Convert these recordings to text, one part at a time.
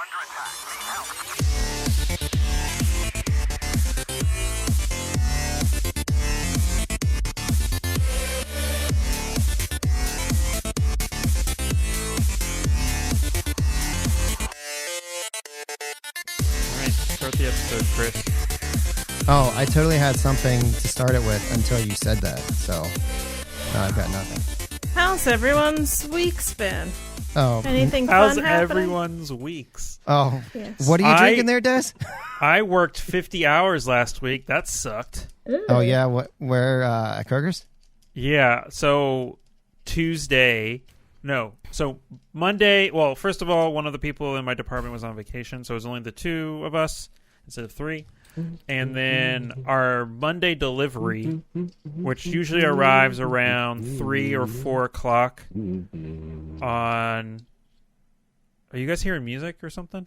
Start the episode, Chris. Oh, I totally had something to start it with until you said that, so no, I've got nothing. How's everyone's week's been? Oh, Anything How's fun happening? everyone's weeks? oh, Yes. what are you drinking there, Des? I worked 50 hours last week. That sucked. Oh yeah, where at Kroger's? Yeah, so Monday, well, first of all, one of the people in my department was on vacation, so it was only the two of us instead of three. And then our Monday delivery, which usually arrives around 3 or 4 o'clock on... Are you guys hearing music or something?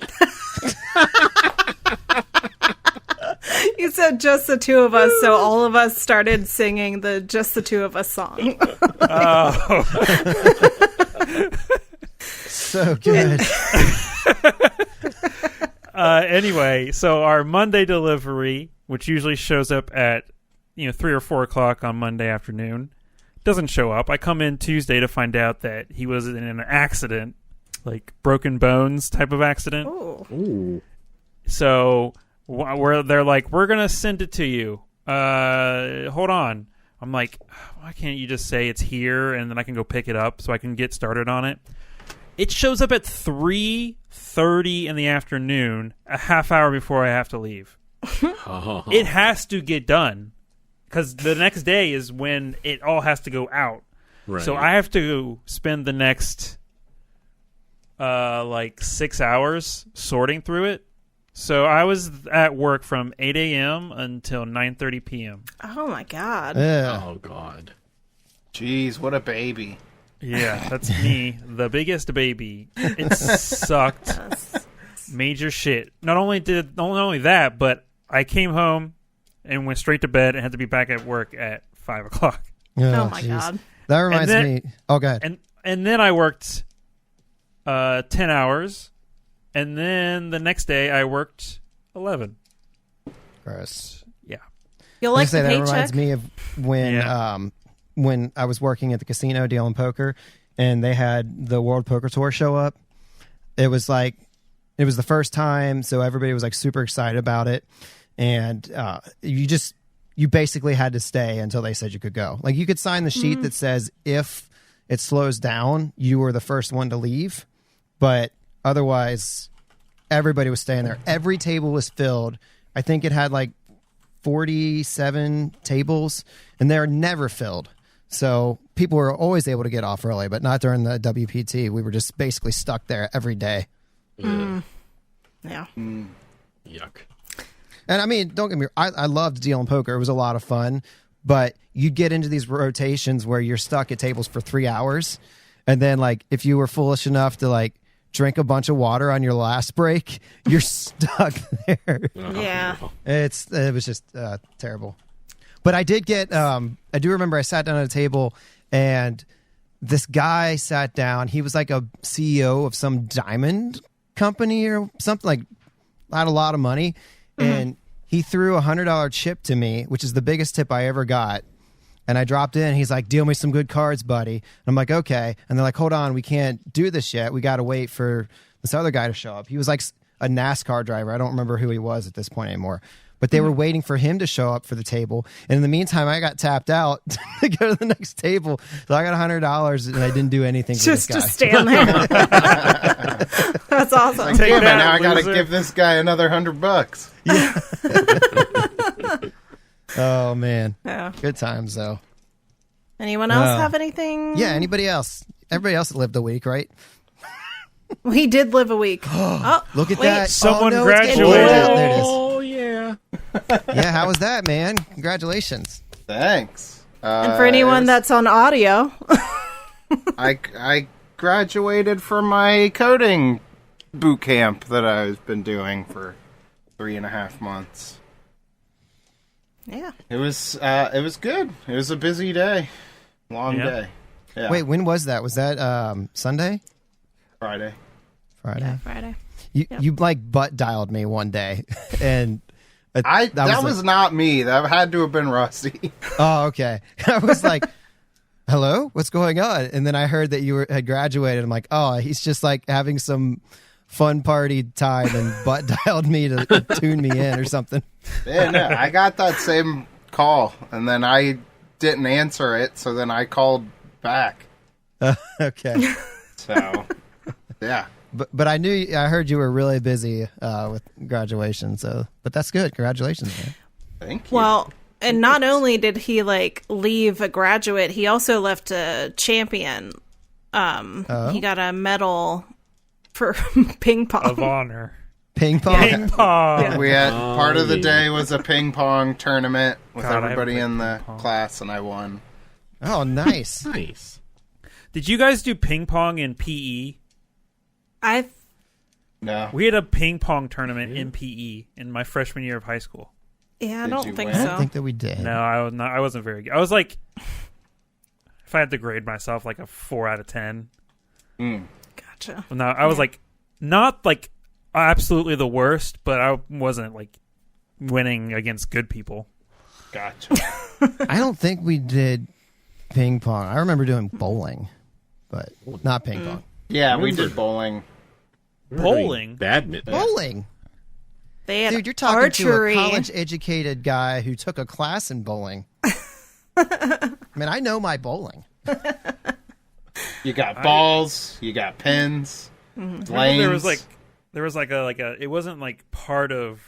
You said just the two of us, so all of us started singing the Just the Two of Us song. Oh. So good. Anyway, so our Monday delivery, which usually shows up at 3 or 4 o'clock on Monday afternoon, doesn't show up. I come in Tuesday to find out that he was in an accident, like broken bones type of accident. Ooh. So they're like, we're gonna send it to you. Hold on. I'm like, why can't you just say it's here and then I can go pick it up so I can get started on it? It shows up at 3:30 in the afternoon, a half hour before I have to leave. It has to get done because the next day is when it all has to go out. Right. So I have to spend the next 6 hours sorting through it. So I was at work from 8 a.m. until 9:30 p.m. Oh, my God. Oh, God. Jeez, what a baby. Yeah, that's me, the biggest baby. It sucked. Yes. Major shit. Not only that, but I came home and went straight to bed and had to be back at work at 5 o'clock. Oh, my jeez. God. That reminds me. Oh, go ahead. And then I worked 10 hours, and then the next day I worked 11. Gross. Yeah. You'll like the that paycheck? reminds me of when I was working at the casino dealing poker, and they had the World Poker Tour show up. It was the first time, so everybody was like super excited about it, and you basically had to stay until they said you could go. Like you could sign the sheet that says if it slows down, you were the first one to leave, but otherwise, everybody was staying there. Every table was filled. I think it had like 47 tables, and they're never filled. So people were always able to get off early, but not during the WPT. We were just basically stuck there every day. Yeah. Yuck. And I mean, don't get me wrong, I loved dealing poker. It was a lot of fun, but you get into these rotations where you're stuck at tables for 3 hours. And then like, if you were foolish enough to like drink a bunch of water on your last break, you're stuck there. Yeah. It was just terrible. But I did get, I do remember I sat down at a table and this guy sat down. He was like a CEO of some diamond company or something, like had a lot of money. And he threw $100 chip to me, which is the biggest tip I ever got. And I dropped in. He's like, deal me some good cards, buddy. And I'm like, okay. And they're like, hold on. We can't do this yet. We got to wait for this other guy to show up. He was like a NASCAR driver. I don't remember who he was at this point anymore. But they were waiting for him to show up for the table. And in the meantime, I got tapped out to go to the next table. So I got $100 and I didn't do anything for this guy. Just stand there. That's awesome. Like, damn it, now I got to give this guy another $100. Yeah. Oh, man. Yeah. Good times, though. Anyone else have anything? Yeah, anybody else? Everybody else lived a week, right? We did live a week. Oh, Look at wait. that. Someone it's getting graduated. cold out. There it is. Oh, yeah. Yeah, how was that, man? Congratulations. Thanks. And for anyone that's on audio, I graduated from my coding boot camp that I've been doing for 3.5 months. yeah. It was good. It was a busy day. Long day. Yeah. Wait, when was that? Was that Sunday? Friday. Friday. Yeah, Friday. You like butt dialed me one day, and that was not me. That had to have been Rusty. Oh, okay. I was like, hello, what's going on? And then I heard that you had graduated. I'm like, oh, he's just like having some fun party time and butt dialed me to tune me in or something. Yeah, no, I got that same call, and then I didn't answer it, so then I called back. Okay. So, yeah. But I heard you were really busy with graduation. But that's good. Congratulations, man. Thank you. Well, and not only did he leave a graduate, he also left a champion. He got a medal for ping pong Of honor. Ping pong. Ping pong. Yeah. We had part of the day was a ping pong tournament with God, I everybody haven't in played the ping pong. class, and I won. Oh, nice. Nice. Did you guys do ping pong in PE? No. We had a ping pong tournament in PE in my freshman year of high school. I Did don't you think win? I so. don't think that we did. No, I was not. I wasn't very good. I was like, if I had to grade myself, like a 4 out of 10. Gotcha. No, I was like, not like absolutely the worst, but I wasn't like winning against good people. Gotcha. I don't think we did ping pong. I remember doing bowling, but not ping pong. Yeah, we did bowling. Bowling? Badminton. Bowling. They had Dude, you're talking archery. to a college-educated guy who took a class in bowling. I mean, I know my bowling. You got balls. You got pins. Lanes. There was like a it wasn't like part of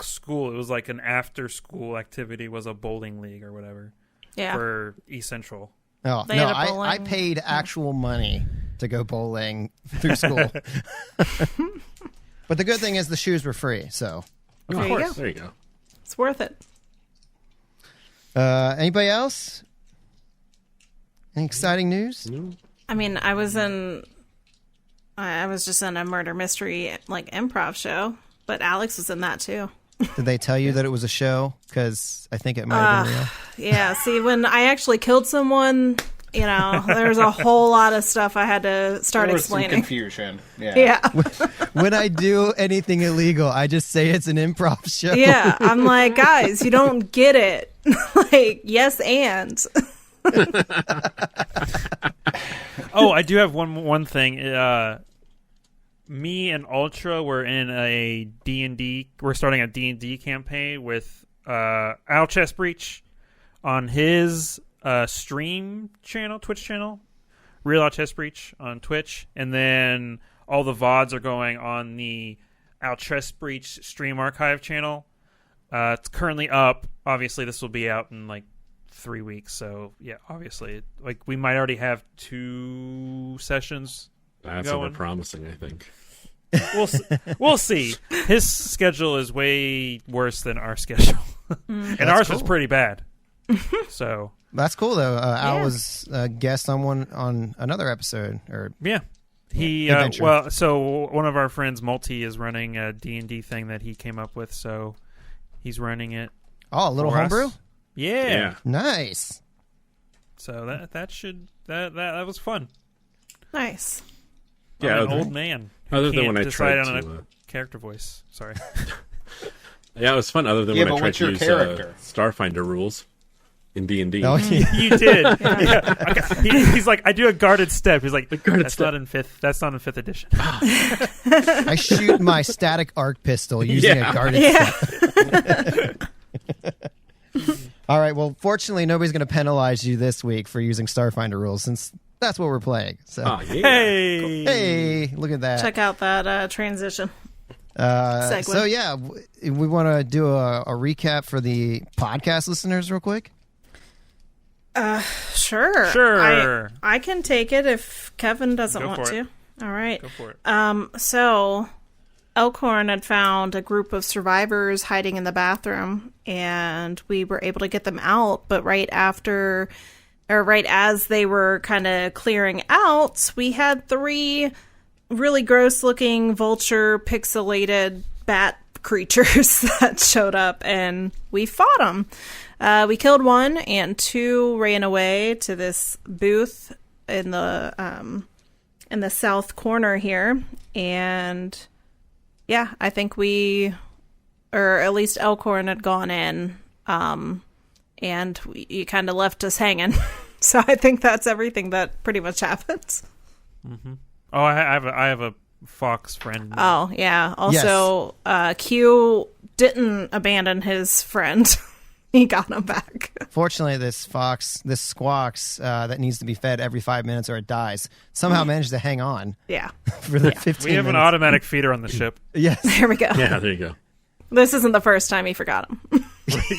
school. It was like an after school activity, was a bowling league or whatever Yeah. for East Central. Oh, They no, had a I bowling- paid actual money to go bowling through school. But the good thing is the shoes were free, so. Oh, There of you course. go. There you go. It's worth it. Anybody else? Any exciting news? I mean, I was just in a murder mystery improv show, but Alex was in that too. Did they tell you that it was a show? Because I think it might have been real. Yeah, see, when I actually killed someone, there's a whole lot of stuff I had to start There was some explaining. confusion. Yeah. Yeah. When I do anything illegal, I just say it's an improv show. Yeah. I'm like, guys, you don't get it. Yes, and. Oh, I do have one thing. Me and Ultra were in a D&D. We're starting a D&D campaign with Al Chess Breach on his stream channel, Twitch channel, Real Al Chess Breach on Twitch, and then all the VODs are going on the Al Chess Breach stream archive channel. It's currently up. Obviously, this will be out in 3 weeks. So yeah, obviously, we might already have 2 sessions. That's Going. over promising, I think. We'll see. His schedule is way worse than our schedule, and ours was cool. pretty bad. So That's cool, though. Al Yeah. was a guest on another episode. yeah, he Adventure. so one of our friends, Multi, is running a D&D thing that he came up with. So he's running it. Oh, a little for us. homebrew? Yeah. Yeah. Nice. So that was fun. Nice. Yeah, I'm an other- old man. who other than can't when I decide tried on to, a character voice. Sorry. Yeah, it was fun. Other than Yeah, when I but tried what's to your use character? Starfinder rules in D&D. Oh, yeah. You did. Yeah. Okay. He's like, I do a guarded step. He's like, guarded that's step. not in fifth. That's not in 5th edition. I shoot my static arc pistol using Yeah. a guarded step. All right. Well, fortunately, nobody's going to penalize you this week for using Starfinder rules since that's what we're playing. So, Oh, yeah. Hey. hey, look at that. Check out that transition. segue. So, yeah, we want to do a recap for the podcast listeners real quick. Sure. Sure. I can take it if Kevin doesn't Go want for to. it. All right. Go for it. So Elkhorn had found a group of survivors hiding in the bathroom, and we were able to get them out. But right as they were kind of clearing out, we had 3 really gross-looking vulture pixelated bat creatures that showed up, and we fought them. We killed 1, and 2 ran away to this booth in the south corner here, and yeah, I think or at least Elkhorn had gone in, and you kind of left us hanging. So I think that's everything that pretty much happens. Mm-hmm. Oh, I have a fox friend. Oh, yeah. Also, Q didn't abandon his friend. He got him back. Fortunately, this squawks that needs to be fed every 5 minutes or it dies, somehow managed to hang on Yeah. for the 15 minutes. We have an automatic feeder on the ship. Yes. There we go. Yeah, there you go. This isn't the first time he forgot him.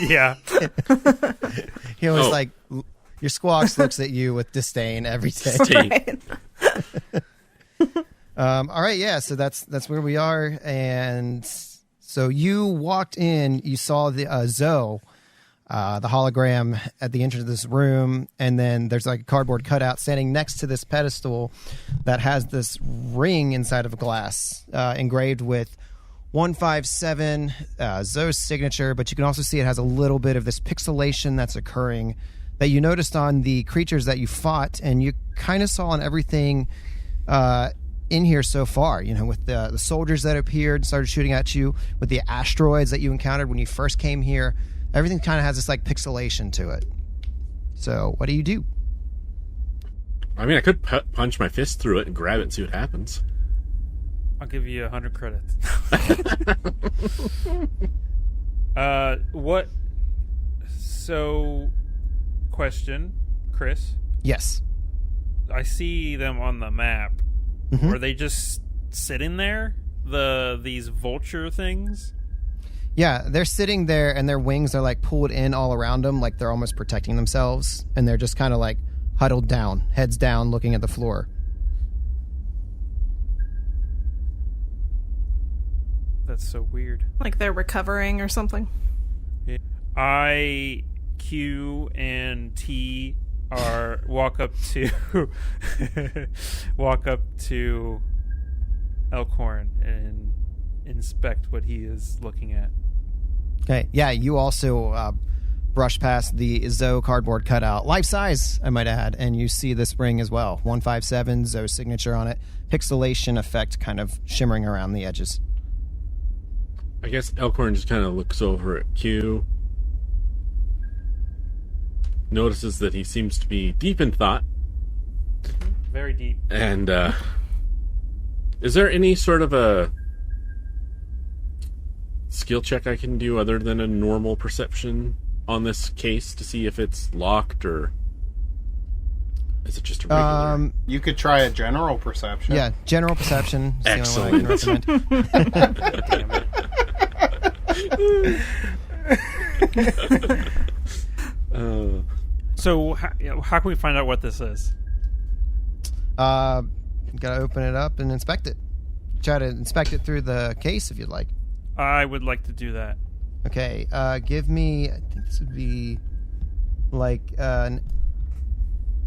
Yeah. He always Oh. your squawks looks at you with disdain every day. Right. All right, yeah, so that's where we are. And so you walked in, you saw the Zoe, the hologram at the entrance of this room, and then there's like a cardboard cutout standing next to this pedestal that has this ring inside of a glass engraved with 157, Zoe's signature, but you can also see it has a little bit of this pixelation that's occurring that you noticed on the creatures that you fought, and you kind of saw on everything in here so far, with the soldiers that appeared and started shooting at you, with the asteroids that you encountered when you first came here. Everything kind of has this like pixelation to it. So what do you do? I mean, I could punch my fist through it and grab it and see what happens. I'll give you 100 credits. What? So, question, Chris. Yes. I see them on the map. Mm-hmm. Are they just sitting there? These vulture things? Yeah, they're sitting there and their wings are like pulled in all around them, like they're almost protecting themselves, and they're just kind of like huddled down, heads down, looking at the floor. That's so weird. Like they're recovering or something. I, Q, and T walk up to Elkhorn and inspect what he is looking at. Okay, yeah, you also brush past the Zoe cardboard cutout, life size, I might add, and you see this ring as well, 157, Zoe's signature on it, pixelation effect kind of shimmering around the edges. I guess Elkhorn just kind of looks over at Q, notices that he seems to be deep in thought. Very deep. And is there any sort of a skill check I can do other than a normal perception on this case to see if it's locked, or is it just a regular? You could try a general perception. Yeah, general perception is Excellent. the only one I can recommend. Damn it. So how can we find out what this is? Gotta open it up and inspect it. Try to inspect it through the case if you'd like. I would like to do that. Okay, give me, I think this would be like an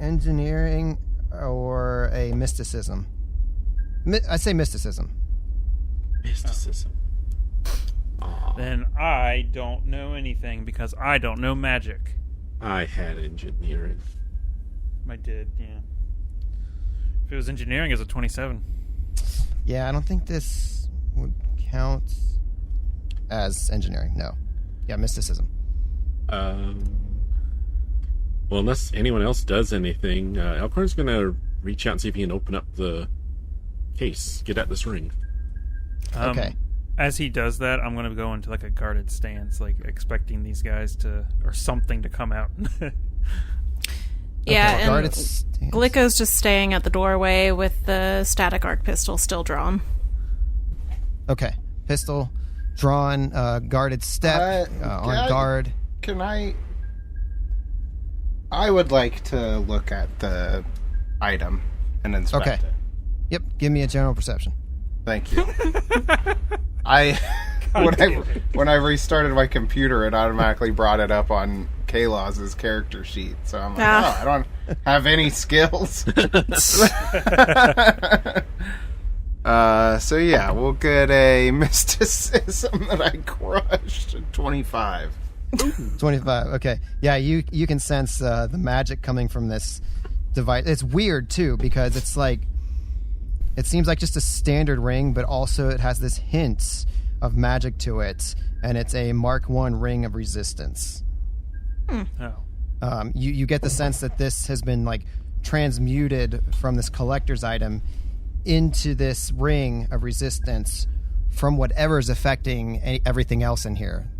engineering or a mysticism. I say mysticism. Mysticism. Then I don't know anything because I don't know magic. I had engineering. I did, yeah. If it was engineering, it's a 27. Yeah, I don't think this would count as engineering. No. Yeah, mysticism. Well, unless anyone else does anything, Elkhorn's going to reach out and see if he can open up the case, get at this ring. Okay. As he does that, I'm going to go into like a guarded stance, like expecting these guys or something to come out. Yeah, Okay, and guarded stance. Glicko's just staying at the doorway with the static arc pistol still drawn. Okay. Pistol drawn, guarded step, on guard. Can I would like to look at the item and inspect Okay. it. Yep, give me a general perception. Thank you. When I restarted my computer, it automatically brought it up on Kalaw's character sheet. So I'm like, I don't have any skills. So yeah, we'll get a mysticism that I crushed. 25. 25. Okay. Yeah, you can sense the magic coming from this device. It's weird too because it's like It seems like just a standard ring, but also it has this hint of magic to it, and it's a Mark I ring of resistance. Oh. You get the sense that this has been like transmuted from this collector's item into this ring of resistance from whatever is affecting everything else in here.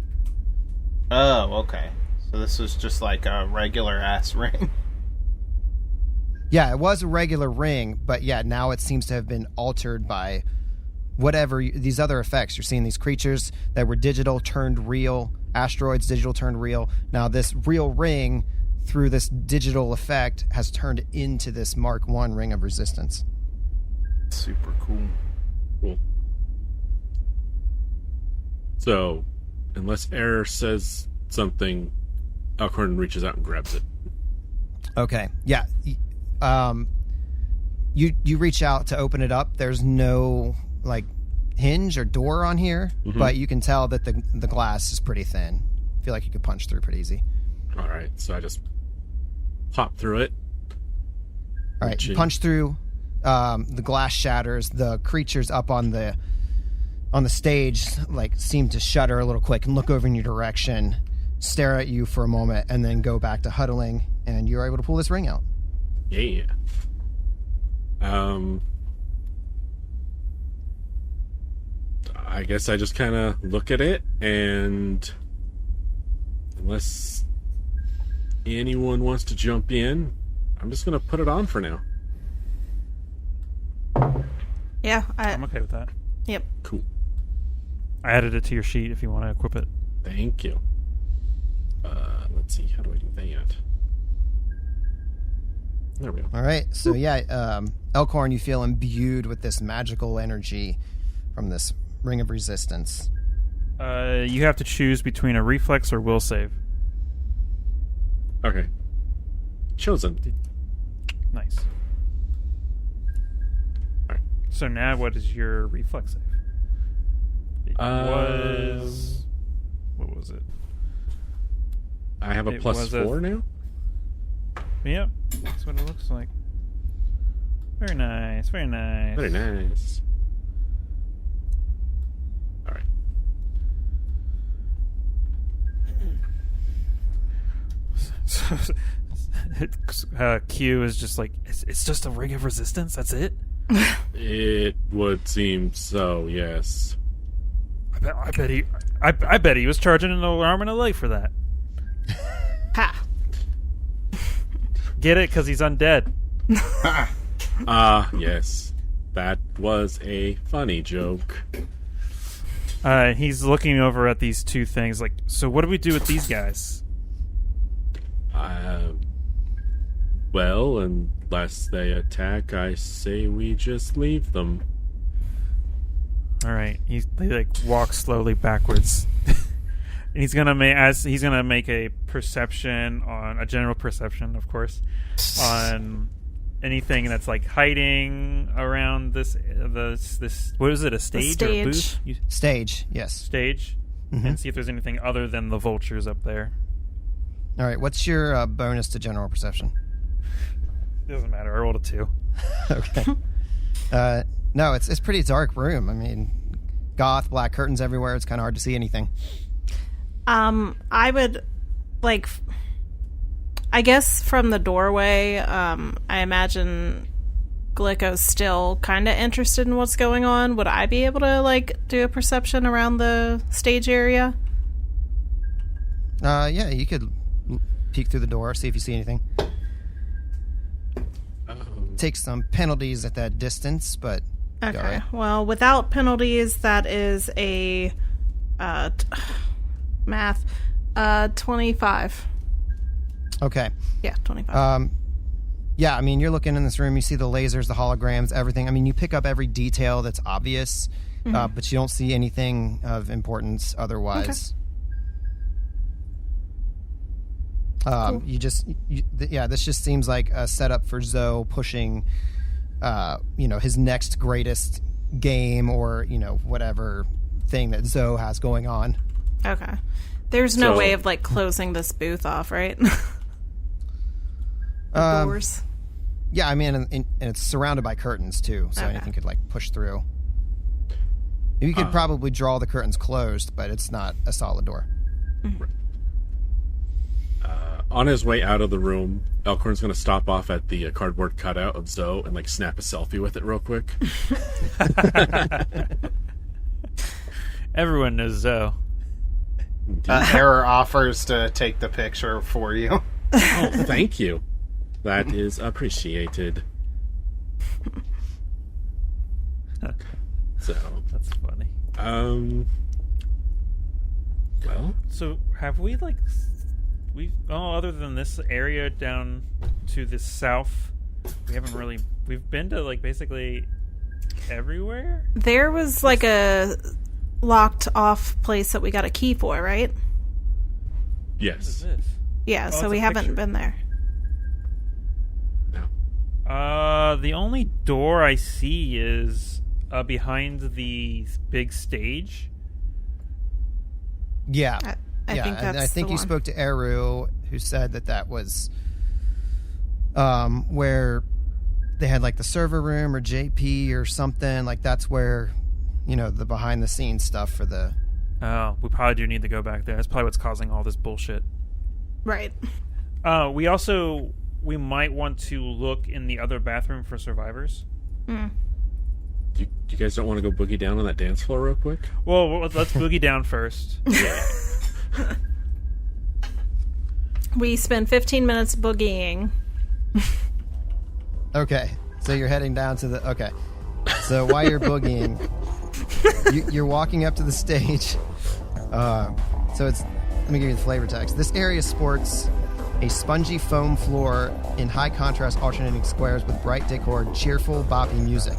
Oh, okay. So this was just like a regular ass ring. Yeah, it was a regular ring, but yeah, now it seems to have been altered by whatever these other effects. You're seeing these creatures that were digital turned real, asteroids digital turned real. Now this real ring, through this digital effect, has turned into this Mark I ring of resistance. Super cool. Cool. So, unless Error says something, Alcorn reaches out and grabs it. Okay, yeah. You reach out to open it up. There's no like hinge or door on here, but you can tell that the glass is pretty thin. I feel like you could punch through pretty easy. All right, so I just pop through it. All right, you punch through. The glass shatters. The creatures up on the stage like seem to shudder a little quick and look over in your direction, stare at you for a moment, and then go back to huddling. And you're able to pull this ring out. Yeah. I guess I just kind of look at it, and unless anyone wants to jump in, I'm just going to put it on for now. Yeah, I'm okay with that. Yep. Cool. I added it to your sheet if you want to equip it. Thank you. Let's see. How do I do that? There we go. All right, so yeah, Elkhorn, you feel imbued with this magical energy from this ring of resistance. You have to choose between a reflex or will save. Okay. Chosen. Nice. Alright. So now what is your reflex save? It was... What was it? I have a It plus was 4 now? Yep, that's what it looks like. Very nice, very nice. Very nice. Alright. Q is just like, it's just a ring of resistance, that's it? It would seem so, yes. I bet he was charging an arm and a leg for that. Ha! Get it? Because he's undead. Yes. That was a funny joke. He's looking over at these two things like, so what do we do with these guys? Well, unless they attack, I say we just leave them. All right. He like walks slowly backwards. And he's gonna make a perception on a general perception, of course, on anything that's like hiding around this. What is it? A stage or a booth? Stage, yes. Stage, and see if there's anything other than the vultures up there. All right, what's your bonus to general perception? Doesn't matter. I rolled a 2. Okay. No, it's pretty dark room. I mean, goth, black curtains everywhere. It's kind of hard to see anything. I would, like, I guess from the doorway, I imagine Glicko's still kind of interested in what's going on. Would I be able to, like, do a perception around the stage area? Yeah, you could peek through the door, see if you see anything. Take some penalties at that distance, but go Okay. ahead. Well, without penalties, that is a math 25. Okay. Yeah, 25. Yeah, I mean, you're looking in this room, you see the lasers, the holograms, everything. I mean, you pick up every detail that's obvious, but you don't see anything of importance otherwise. Cool. This just seems like a setup for Zoe pushing, his next greatest game or, whatever thing that Zoe has going on. Okay. There's no So- way of, like, closing this booth off, right? The doors. Yeah, I mean, and it's surrounded by curtains too, so anything could like push through. You could probably draw the curtains closed, but it's not a solid door. On his way out of the room, Elkhorn's going to stop off at the cardboard cutout of Zoe and like snap a selfie with it real quick. Everyone knows Zoe. Error offers to take the picture for you. Oh, thank you. That is appreciated. So That's funny. Well, So have we other than this area down to the south, we've been to like basically everywhere? There was like a locked off place that we got a key for, right? What is yes. this? Yeah, Oh, so it's we a haven't picture. been there. No. The only door I see is behind the big stage. Yeah. I think that's I think the you one. spoke to Eru, who said that was where they had like the server room or JP or something. Like that's where, the behind the scenes stuff for the. Oh, we probably do need to go back there. That's probably what's causing all this bullshit. Right. We might want to look in the other bathroom for survivors. You guys don't want to go boogie down on that dance floor real quick? Well, let's boogie down first. We spend 15 minutes boogieing. Okay, so you're heading down to the. Okay, so while you're boogieing, you're walking up to the stage. So it's. Let me give you the flavor text. This area sports a spongy foam floor in high contrast alternating squares with bright decor and cheerful boppy music.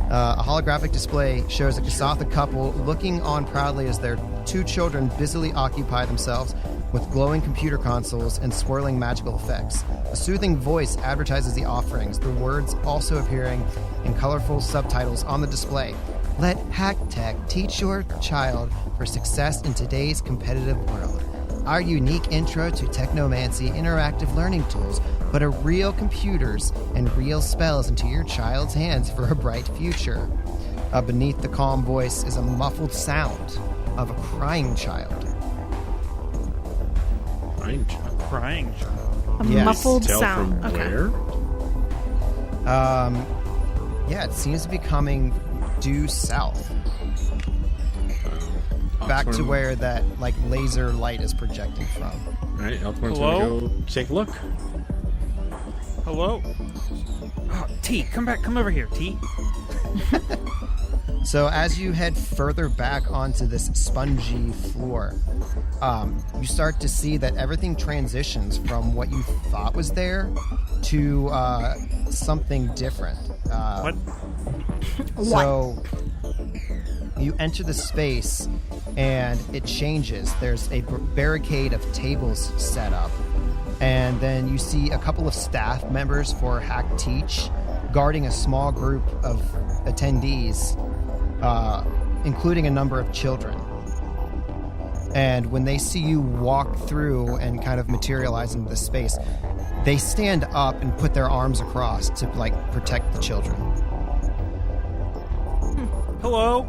A holographic display shows a Kasatha couple looking on proudly as their two children busily occupy themselves with glowing computer consoles and swirling magical effects. A soothing voice advertises the offerings, the words also appearing in colorful subtitles on the display. Let Hack Tech teach your child for success in today's competitive world. Our unique intro to technomancy interactive learning tools put a real computers and real spells into your child's hands for a bright future. Beneath the calm voice is a muffled sound of a crying child. Crying child. A Yes. muffled Tell sound. from Okay. where? Yeah, it seems to be coming due south. Back to Elkhorn- where that like laser light is projecting from. All right, Elkhorn's Hello? going to go take a look. Hello? Oh, T, come back. Come over here, T. So as you head further back onto this spongy floor, you start to see that everything transitions from what you thought was there to something different. What? So you enter the space and it changes. There's a barricade of tables set up. And then you see a couple of staff members for Hack Teach guarding a small group of attendees, including a number of children. And when they see you walk through and kind of materialize into the space, they stand up and put their arms across to like protect the children. Hello?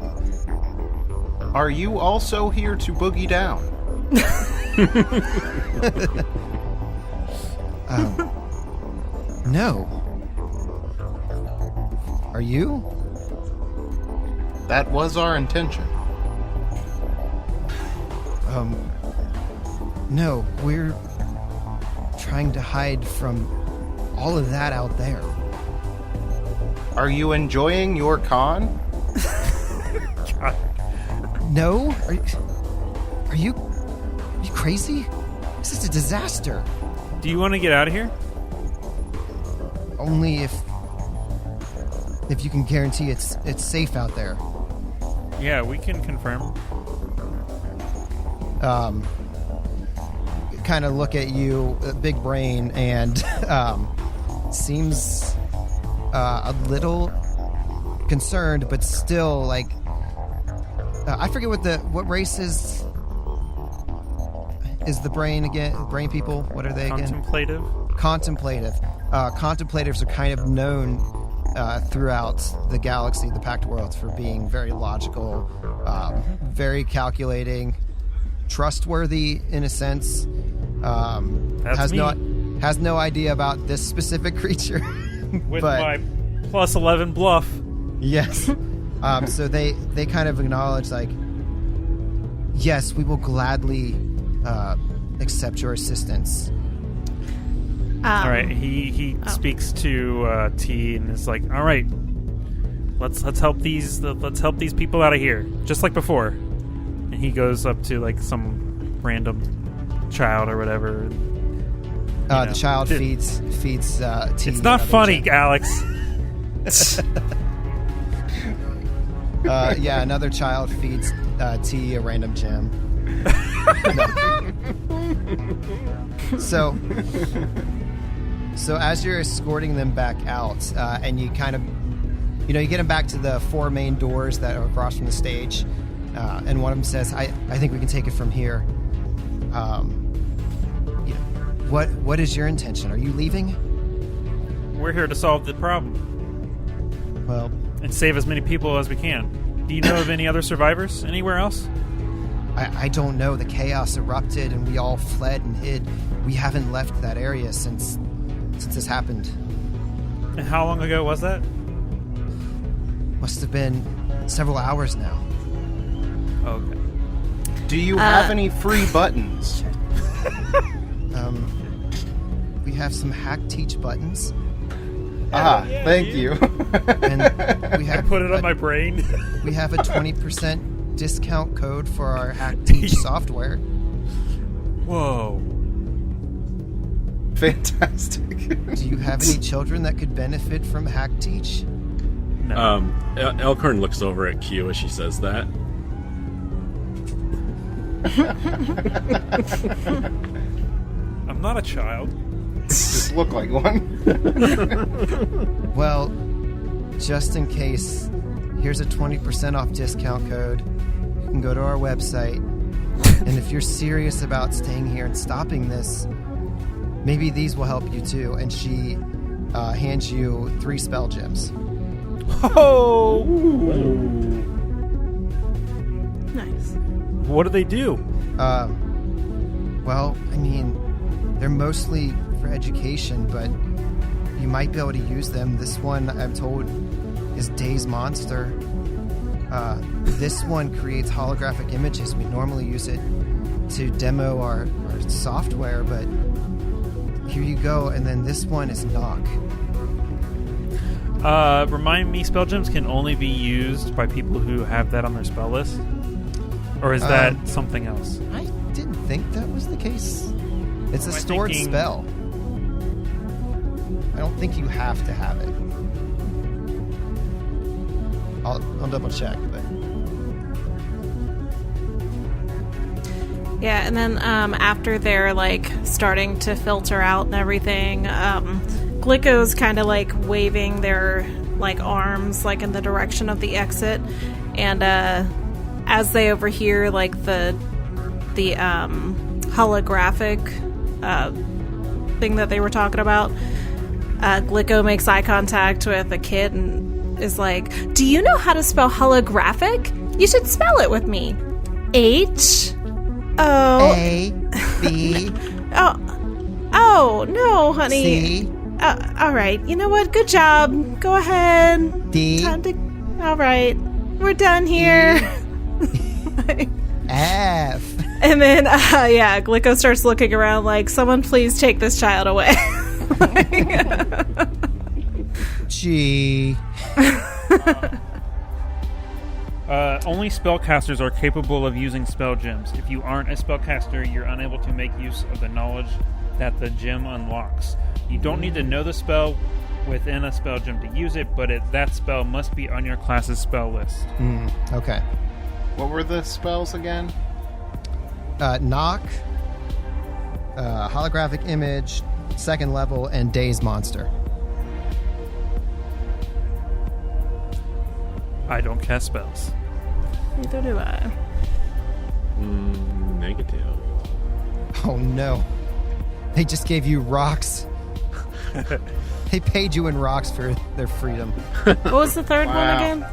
Are you also here to boogie down? No. Are you? That was our intention. No, we're trying to hide from all of that out there. Are you enjoying your con? No? Are you crazy? This is a disaster. Do you want to get out of here? Only if you can guarantee it's safe out there. Yeah, we can confirm. Kind of look at you, big brain, and seems a little concerned, but still like I forget what race is the brain again? Brain people? What are they again? Contemplative. Contemplative. contemplators are kind of known throughout the galaxy, the Pact Worlds, for being very logical, very calculating, trustworthy in a sense. That's me. Has no idea about this specific creature. With but, my plus 11 bluff. Yes. So they kind of acknowledge, like, yes, we will gladly accept your assistance. All right, he speaks to T and is like, "All right, let's help these people out of here, just like before." And he goes up to like some random child or whatever. The child feeds T. It's not funny, gem. Alex. Yeah, another child feeds T a random gem. So as you're escorting them back out, and you kind of, you get them back to the 4 main doors that are across from the stage, and one of them says, I think we can take it from here. What is your intention? Are you leaving? We're here to solve the problem Well, and save as many people as we can. Do you know of any other survivors anywhere else? I don't know. The chaos erupted and we all fled and hid. We haven't left that area since this happened. And how long ago was that? Must have been several hours now. Okay. Do you have any free buttons? We have some hack teach buttons. Thank you. And we have Put it on my brain. We have a 20% discount code for our hack teach software. Whoa. Fantastic. Do you have any children that could benefit from hack teach? No. Elkhorn looks over at Q as she says that. I'm not a child. Just look like one. Well, just in case, here's a 20% off discount code. You can go to our website, and if you're serious about staying here and stopping this, maybe these will help you too. And she hands you 3 spell gems. Oh! Nice. What do they do? Well, I mean, they're mostly for education, but you might be able to use them. This one, I'm told, is Days Monster. This one creates holographic images. We normally use it to demo our software, but here you go. And then this one is Knock. Remind me, spell gems can only be used by people who have that on their spell list? Or is that something else? I didn't think that was the case. It's a stored spell. I don't think you have to have it. I'll double check, but Yeah, and then after they're like starting to filter out and everything, Glicko's kind of like waving their like arms like in the direction of the exit, and as they overhear like the holographic thing that they were talking about, Glicko makes eye contact with a kid and is like, "Do you know how to spell holographic? You should spell it with me. H-O A-B Oh no, honey. C All right. You know what? Good job. Go ahead. D Time to. All right. We're done here. F And then, Glicko starts looking around like, "Someone please take this child away." G. Only spellcasters are capable of using spell gems. If you aren't a spellcaster, you're unable to make use of the knowledge that the gem unlocks. You don't need to know the spell within a spell gem to use it, but that spell must be on your class's spell list. Okay. What were the spells again? Knock, holographic image, 2nd level, and Days Monster. I don't cast spells. Neither do I. Negative. Oh no. They just gave you rocks. They paid you in rocks for their freedom. What was the third one again?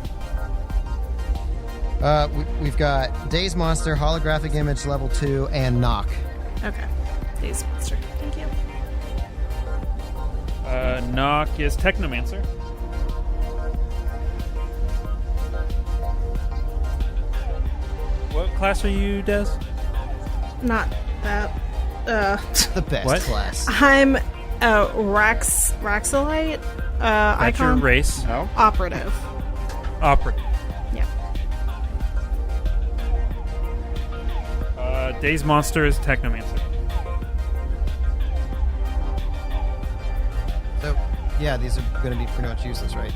We've got Daze Monster, Holographic Image Level 2, and Knock. Okay. Daze Monster. Thank you. Knock is Technomancer. What class are you, Des? Not that. The best What? class. I'm Raxolite. That's Icon. your race. No? Operative. Operative. Yeah. Daze Monster is Technomancer. So, yeah, these are going to be pretty much useless, right?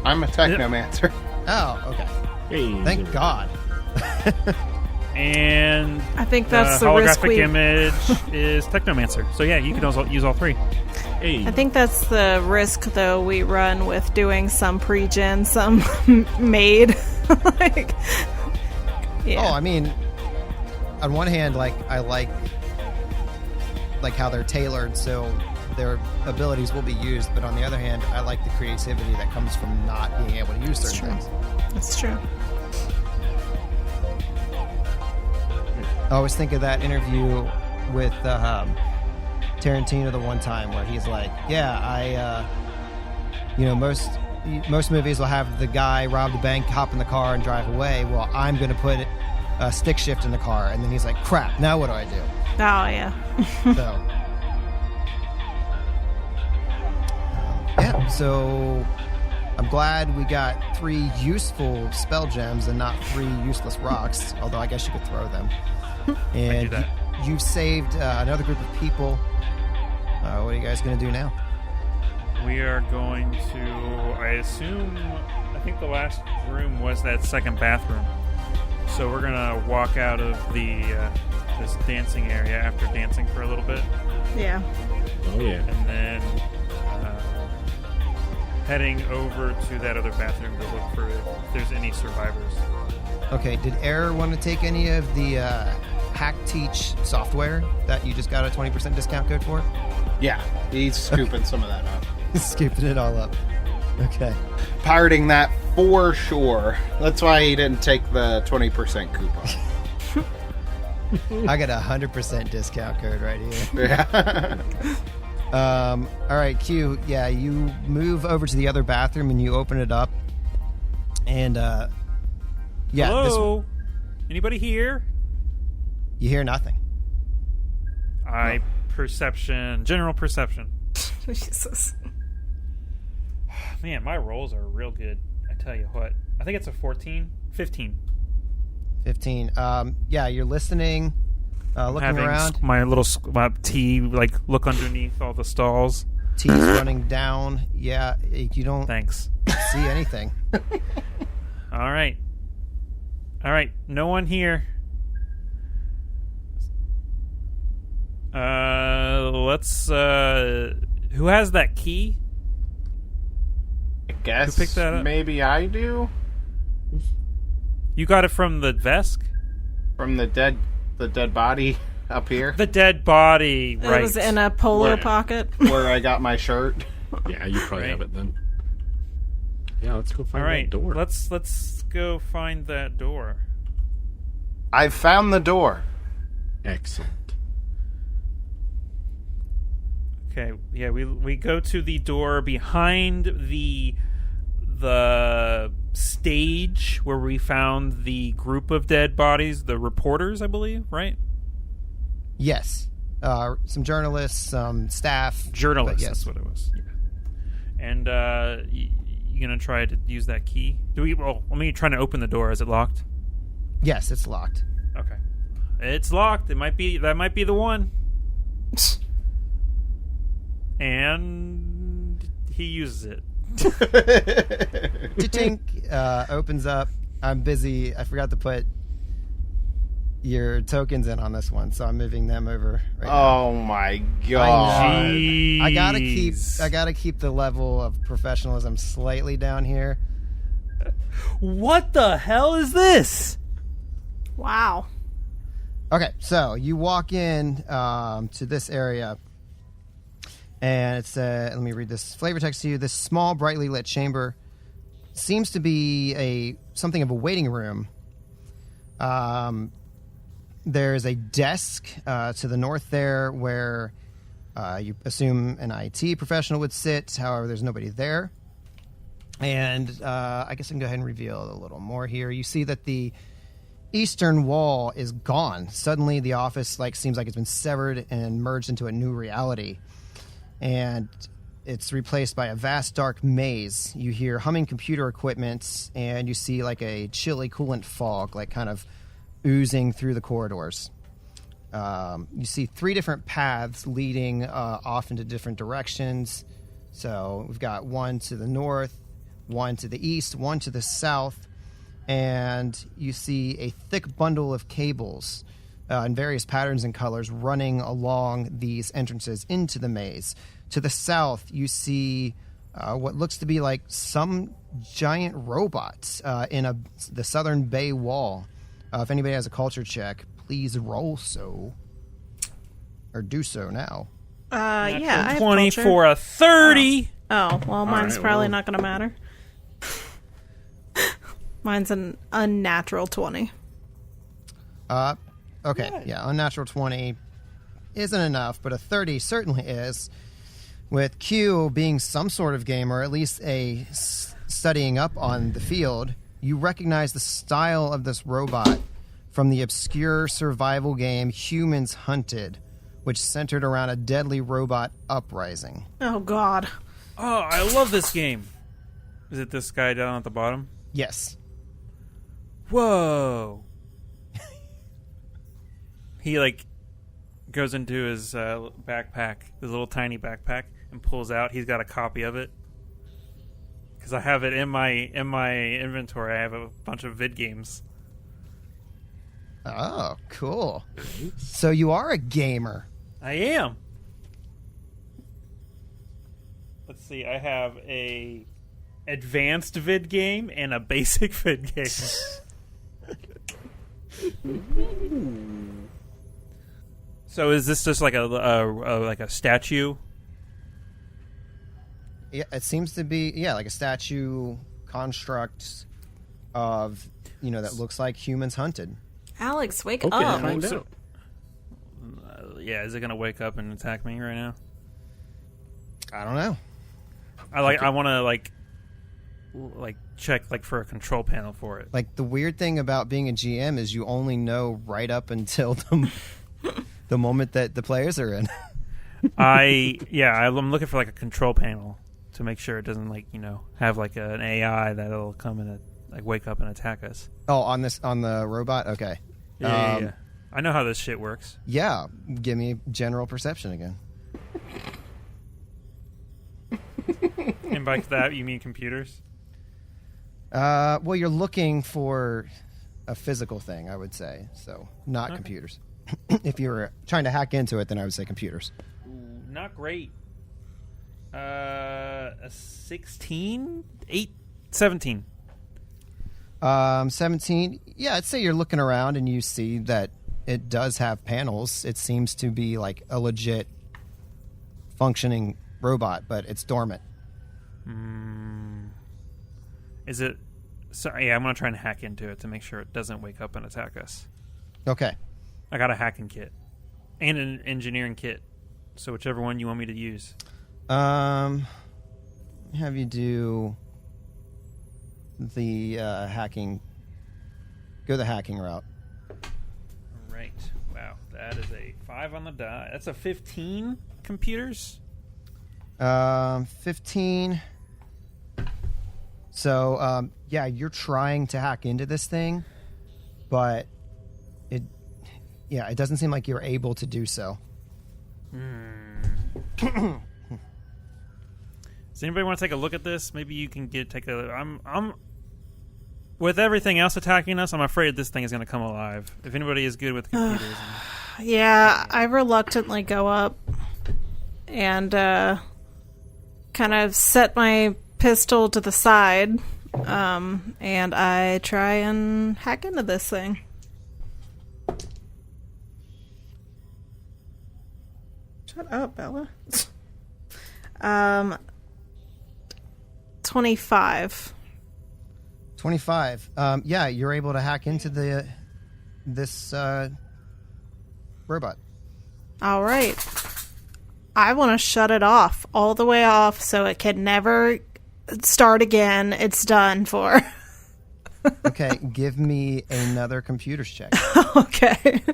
I'm a technomancer. Oh, okay. Hey, Thank God. And I think that's the risk holographic we. image is Technomancer. So yeah, you can also use all three. Hey. I think that's the risk, though, we run with doing some pre-gen, some made. Like, yeah. Oh, I mean, on one hand, like I like how they're tailored, so their abilities will be used. But on the other hand, I like the creativity that comes from not being able to use certain things. That's true. I always think of that interview with Tarantino the one time where he's like, "Yeah, most movies will have the guy rob the bank, hop in the car, and drive away. Well, I'm going to put a stick shift in the car." And then he's like, "Crap! Now what do I do?" Oh, yeah. So, yeah. So I'm glad we got 3 useful spell gems and not 3 useless rocks. Although I guess you could throw them. And that. you've saved another group of people. What are you guys going to do now? We are going to, I think the last room was that second bathroom. So we're going to walk out of the this dancing area after dancing for a little bit. Yeah. Oh, yeah. And then heading over to that other bathroom to look for if there's any survivors. Okay, did Error want to take any of the Hack Teach software that you just got a 20% discount code for? Yeah, he's scooping some of that up. Scooping it all up. Okay. Pirating that for sure. That's why he didn't take the 20% coupon. I got a 100% discount code right here. Yeah. All right, Q. Yeah, you move over to the other bathroom and you open it up, and yeah, Hello? Anybody here? you hear nothing. General perception. Jesus. Man, my rolls are real good. I tell you what. I think it's a 15. 15. Yeah, you're listening, looking Having around. my little T, look underneath all the stalls. T's running down. Yeah, you don't Thanks. see anything. All right. No one here. Let's. Who has that key? I guess Who picked that up? maybe I do? You got it from the desk? From the dead body up here The dead body, It right. was in a polo Where? pocket. where I got my shirt. Yeah, you probably Right. have it then. Yeah, let's go find All right, that door. let's go find that door. I've found the door. Excellent. Okay, yeah, we go to the door behind the stage where we found the group of dead bodies, the reporters, I believe, right? Yes. Some journalists, some staff. Journalists, but yes. that's what it was. Yeah. And you gonna try to use that key? Trying to open the door. Is it locked? Yes, it's locked. Okay, it's locked. That might be the one. And he uses it. Tink opens up. I'm busy. I forgot to put your tokens in on this one, so I'm moving them over right now. Oh my god. Jeez. I gotta keep the level of professionalism slightly down here. What the hell is this? Wow. Okay, so you walk in to this area, And it's let me read this flavor text to you. This small, brightly lit chamber seems to be something of a waiting room. There's a desk to the north there where you assume an IT professional would sit. However, there's nobody there. And I guess I can go ahead and reveal a little more here. You see that the eastern wall is gone. Suddenly, the office seems like it's been severed and merged into a new reality. And it's replaced by a vast dark maze. You hear humming computer equipment, and you see a chilly coolant fog, kind of oozing through the corridors. You see 3 different paths leading off into different directions. So we've got one to the north, one to the east, one to the south, and you see a thick bundle of cables in various patterns and colors running along these entrances into the maze. To the south, you see what looks to be some giant robot in the southern bay wall. If anybody has a culture check, please roll so. Or do so now. Yeah, I have 20 culture. for a 30. Oh, well, mine's right, probably well. not going to matter. Mine's an unnatural 20. Okay, yeah, unnatural 20 isn't enough, but a 30 certainly is. With Q being some sort of gamer, at least studying up on the field, you recognize the style of this robot from the obscure survival game Humans Hunted, which centered around a deadly robot uprising. Oh, God. Oh, I love this game. Is it this guy down at the bottom? Yes. Whoa. He goes into his backpack, his little tiny backpack, and pulls out. He's got a copy of it because I have it in my inventory. I have a bunch of vid games. Oh, cool. So you are a gamer. I am. Let's see. I have a advanced vid game and a basic vid game. So is this just like a statue? Yeah, it seems to be like a statue construct of that looks like Humans Hunted. Alex, wake Okay, up. find out. Yeah, is it gonna wake up and attack me right now? I don't know. I want to check for a control panel for it. The weird thing about being a GM is you only know right up until the moment that the players are in. I'm looking for a control panel to make sure it doesn't have an AI that'll come and wake up and attack us. Oh, on the robot? Okay. Yeah. I know how this shit works. Yeah, give me general perception again. And by that you mean computers? Well, you're looking for a physical thing, I would say. So, not computers. If you were trying to hack into it, then I would say computers. Ooh, not great. A 16? 17. 17. Yeah, I'd say you're looking around and you see that it does have panels. It seems to be a legit functioning robot, but it's dormant. Is it... Sorry, yeah, I'm going to try and hack into it to make sure it doesn't wake up and attack us. Okay. I got a hacking kit. And an engineering kit. So whichever one you want me to use. Have you do the hacking... Go the hacking route. Right. Wow. That is a 5 on the die. That's a 15 computers? 15... So, yeah, you're trying to hack into this thing, but it doesn't seem like you're able to do so. Does anybody want to take a look at this? Maybe you can take a... I'm with everything else attacking us, I'm afraid this thing is going to come alive. If anybody is good with computers. Yeah, I reluctantly go up and kind of set my pistol to the side, and I try and hack into this thing. Shut up, Bella. 25. 25. Yeah, you're able to hack into this robot. All right. I want to shut it off, all the way off, so it can never start again. It's done for. Okay, give me another computer's check. Okay.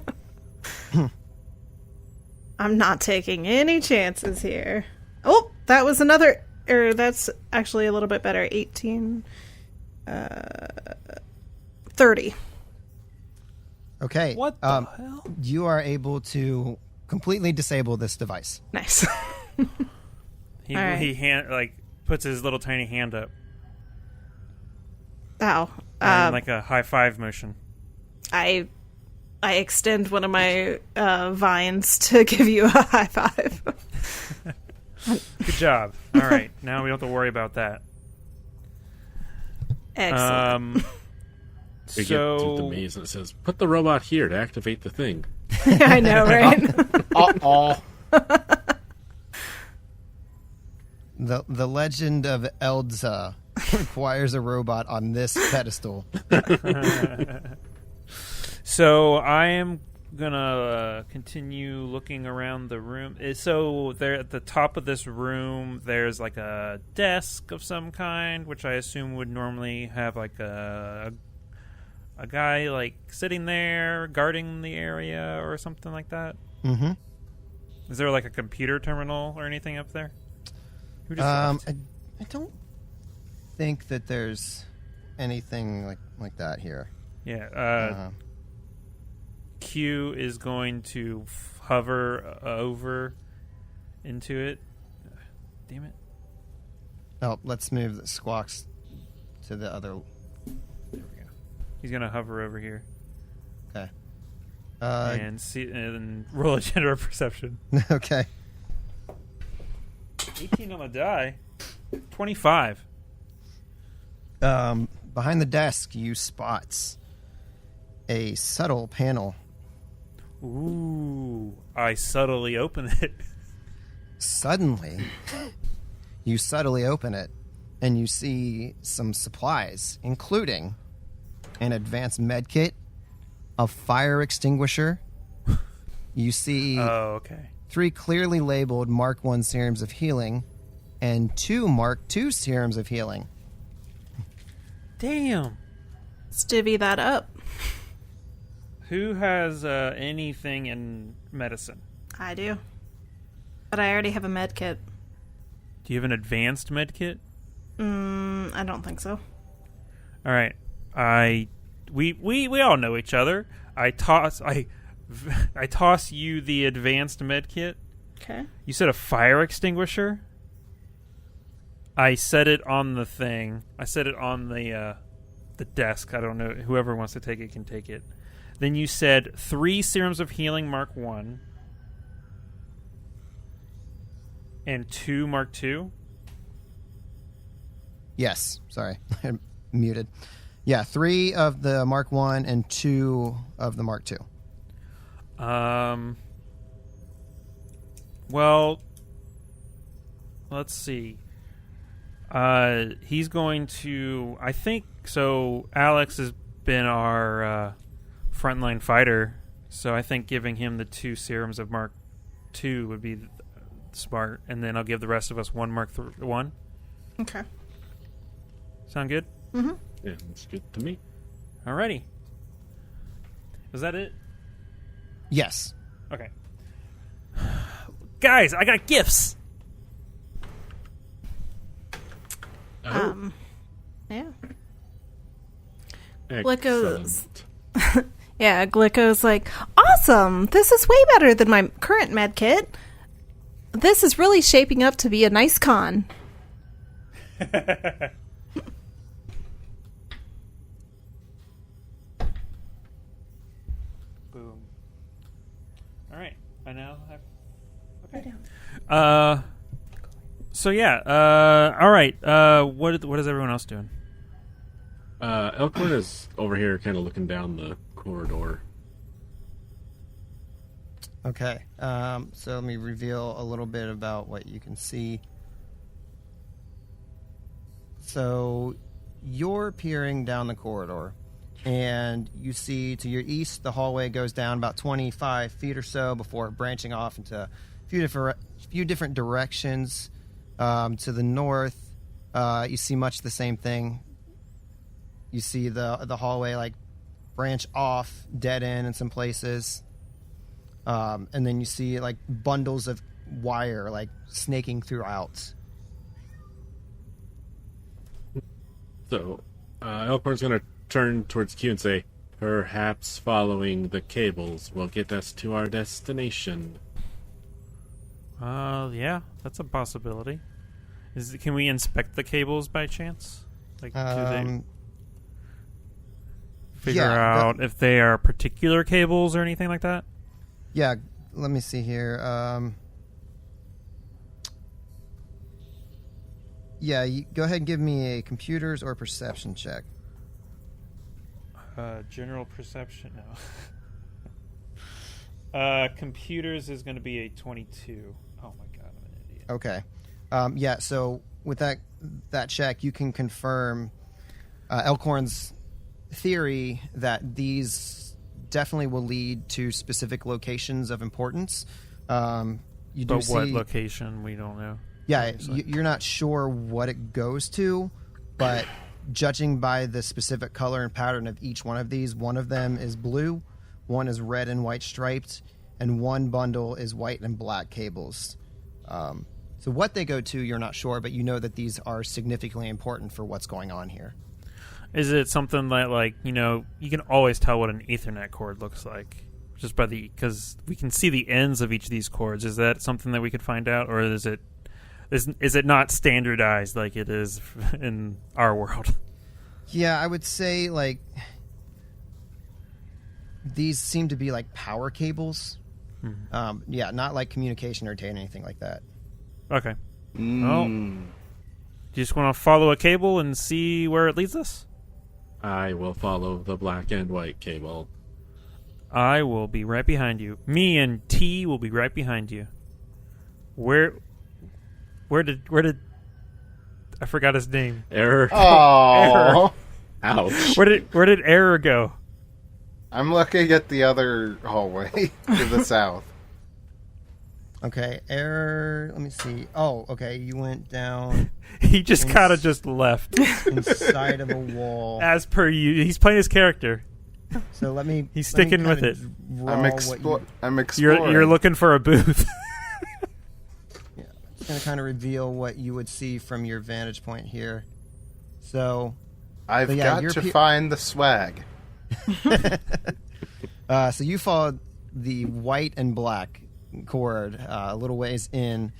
I'm not taking any chances here. Oh, that was another. That's actually a little bit better. 18. 30. Okay. What the hell? You are able to completely disable this device. Nice. He All right. puts his little tiny hand up. Ow. And like a high five motion. I extend one of my vines to give you a high five. Good job. All right. Now we don't have to worry about that. Excellent. We get to the maze and it says, "Put the robot here to activate the thing." I know, right? The legend of Eldza requires a robot on this pedestal. So I am gonna continue looking around the room. So there, at the top of this room, there's like a desk of some kind, which I assume would normally have like a guy like sitting there guarding the area or something like that. Mm-hmm. Is there like a computer terminal or anything up there? Who just left? I don't think that there's anything like that here. Yeah. Q is going to hover over into it. Damn it. Oh, let's move the squawks to the other. There we go. He's going to hover over here. Okay. And roll a general perception. Okay. 18 on the die. 25. Behind the desk, you spots a subtle panel. Ooh. I subtly open it. Suddenly, you subtly open it, and you see some supplies, including an advanced med kit, a fire extinguisher. You see Oh, okay. 3 clearly labeled Mark 1 serums of healing and 2 Mark 2 serums of healing. Damn. Let's divvy that up. Who has anything in medicine? I do. But I already have a med kit. Do you have an advanced med kit? I don't think so. All right. We all know each other. I toss you the advanced med kit. Okay. You said a fire extinguisher? I set it on the thing. I set it on the desk. I don't know. Whoever wants to take it can take it. Then you said 3 serums of healing Mark 1 and 2 Mark 2. Yes, sorry. I'm muted. Yeah, 3 of the Mark 1 and 2 of the Mark 2. Well, let's see. He's going to, I think, so Alex has been our frontline fighter, so I think giving him the 2 serums of Mark 2 would be smart, and then I'll give the rest of us 1 Mark 1. Okay. Sound good? Mm-hmm. Yeah, that's good to me. Alrighty. Was that it? Yes. Okay. Guys, I got gifts! Oh, Yeah. excellent. Yeah, Glicko's like, awesome! This is way better than my current med kit. This is really shaping up to be a nice con. Boom. Alright. I now have... Okay. Down. So yeah, alright. What is everyone else doing? Elkhorn is over here kind of looking down the corridor. Okay. So let me reveal a little bit about what you can see. So you're peering down the corridor, and you see to your east the hallway goes down about 25 feet or so before branching off into a few different directions. To the north, you see much the same thing. You see the hallway like branch off, dead end in some places, and then you see like bundles of wire like snaking throughout. So, Elkhorn's going to turn towards Q and say, "Perhaps following the cables will get us to our destination." Yeah, that's a possibility. Can we inspect the cables by chance? Like, do they figure out if they are particular cables or anything like that? Yeah, let me see here. Go ahead and give me a computers or perception check. General perception, no. Computers is going to be a 22. Oh my god, I'm an idiot. Okay. So with that check, you can confirm Elkhorn's theory that these definitely will lead to specific locations of importance. What location, we don't know. Yeah, you're not sure what it goes to, but judging by the specific color and pattern of each one of these, one of them is blue, one is red and white striped, and one bundle is white and black cables. So what they go to, you're not sure, but you know that these are significantly important for what's going on here. Is it something that, you can always tell what an Ethernet cord looks like? Just by because we can see the ends of each of these cords. Is that something that we could find out, or is it not standardized like it is in our world? Yeah, I would say these seem to be like power cables. Not like communication or data, anything like that. Okay. Well, do you just want to follow a cable and see where it leads us? I will follow the black and white cable. I will be right behind you. Me and T will be right behind you. Where did I forgot his name? Error. Oh, Ouch. Where did Error go? I'm looking at the other hallway to the south. Okay, Error. Let me see. Oh, okay, you went down He just kind of just left. inside of a wall. As per you, he's playing his character. So He's sticking with it. I'm exploring. You're looking for a booth. It's going to kind of reveal what you would see from your vantage point here. So I've got to find the swag. So you followed the white and black cord a little ways in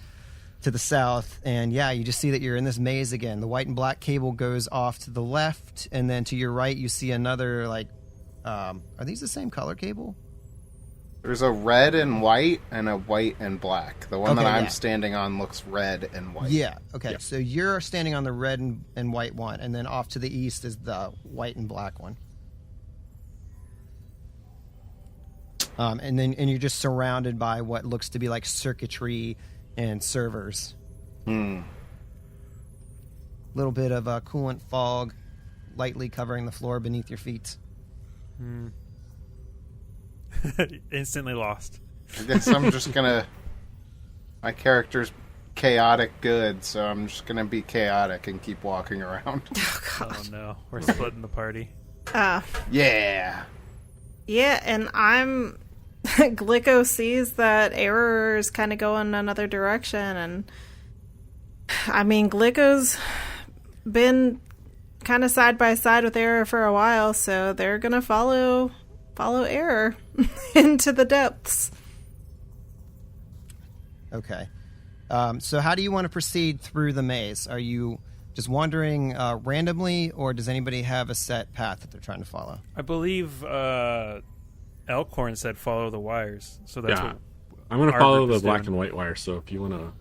to the south, and you just see that you're in this maze again. The white and black cable goes off to the left, and then to your right you see another are these the same color cable? There's a red and white and a white and black. The one that I'm yeah. standing on looks red and white. Yeah, okay. Yeah. So you're standing on the red and white one, and then off to the east is the white and black one. And you're just surrounded by what looks to be like circuitry and servers. Little bit of coolant fog lightly covering the floor beneath your feet. Instantly lost. I guess I'm just gonna... My character's chaotic good, so I'm just gonna be chaotic and keep walking around. Oh no, we're splitting the party. Yeah! Yeah, and I'm... Glicko sees that Error is kind of going another direction, and... I mean, Glicko's been kind of side by side with Error for a while, so they're gonna follow Error into the depths. Okay. So how do you want to proceed through the maze? Are you just wandering randomly, or does anybody have a set path that they're trying to follow? I believe Elkhorn said follow the wires, so that's what I'm going to our follow group the is black doing. and white wire, so if you want to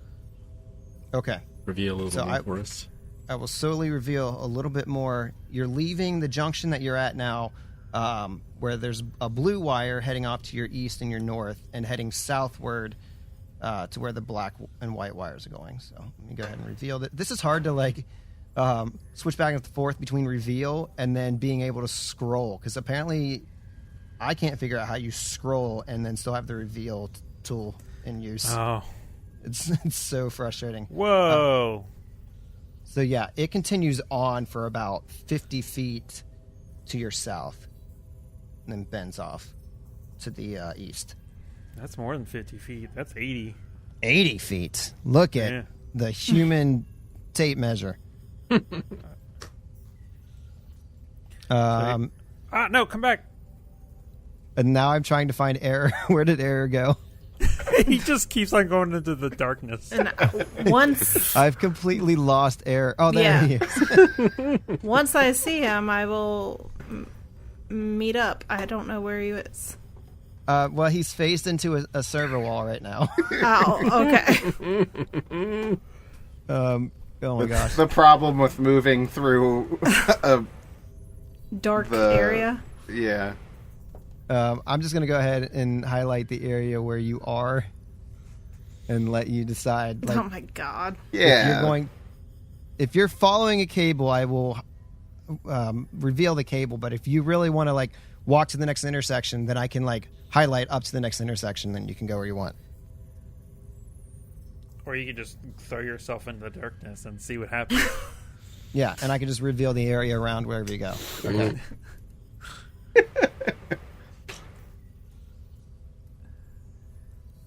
Okay. reveal a little more for us. I will slowly reveal a little bit more. You're leaving the junction that you're at now, where there's a blue wire heading off to your east and your north, and heading southward to where the black and white wires are going. So let me go ahead and reveal that. This is hard to switch back and forth between reveal and then being able to scroll, because apparently I can't figure out how you scroll and then still have the reveal tool in use. Oh. It's so frustrating. Whoa. So yeah, it continues on for about 50 feet to your south and then bends off to the east. That's more than 50 feet. That's 80. 80 feet. Look at the human tape measure. No, come back. And now I'm trying to find Error. Where did Error go? He just keeps on going into the darkness. And once I've completely lost Error. Oh, there he is. once I see him, I will meet up. I don't know where he is. Well, he's faced into a server wall right now. Oh, okay. Oh my gosh. The problem with moving through a Dark area. Yeah. I'm just going to go ahead and highlight the area where you are and let you decide. Like, Oh my god. Yeah. If you're following a cable, I will reveal the cable. But if you really want to like walk to the next intersection, then I can like highlight up to the next intersection. Then you can go where you want. Or you could just throw yourself into the darkness and see what happens. Yeah, and I can just reveal the area around wherever you go. Okay.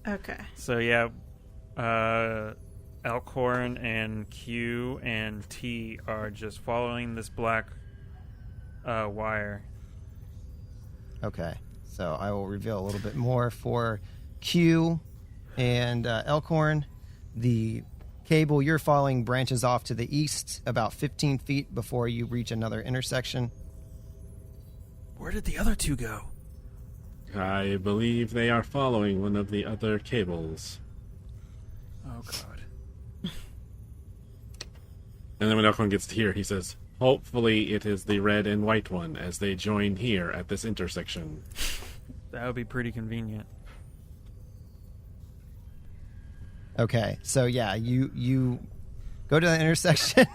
Okay. So yeah, Elkhorn and Q and T are just following this black wire. Okay, so I will reveal a little bit more for Q and Elkhorn. The cable you're following branches off to the east about 15 feet before you reach another intersection. Where did the other two go? I believe they are following one of the other cables. Oh god. And then when Elkhorn gets to here, he says, hopefully it is the red and white one as they join here at this intersection. That would be pretty convenient. Okay, so yeah, you go to the intersection.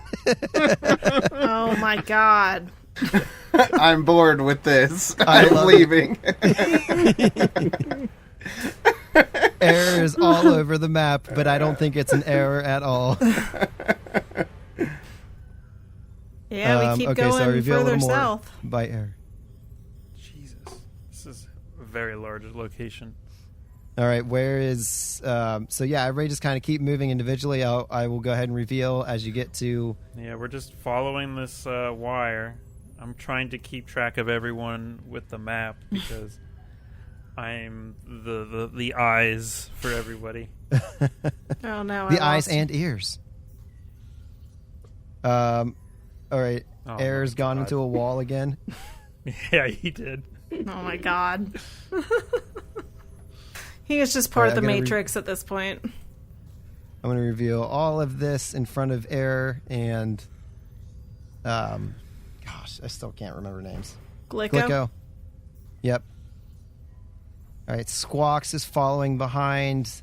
Oh my god. I'm bored with this. I I'm love leaving. Error is all over the map, but I don't think it's an error at all. Yeah, we keep okay, so I going reveal a further little more south. by error. Jesus. This is a very large location. All right, where is... so yeah, everybody just kind of keep moving individually. I will go ahead and reveal as you get to... Yeah, we're just following this wire. I'm trying to keep track of everyone with the map because I'm the eyes for everybody. Oh no. the I eyes lost. and ears. All right, Oh, Error's my gone God. into a wall again. Yeah, he did. Oh my god. He is just part Alright, of the I'm gonna Matrix at this point. I'm going to reveal all of this in front of Error and... gosh, I still can't remember names. Glicko? Yep. All right, Squawks is following behind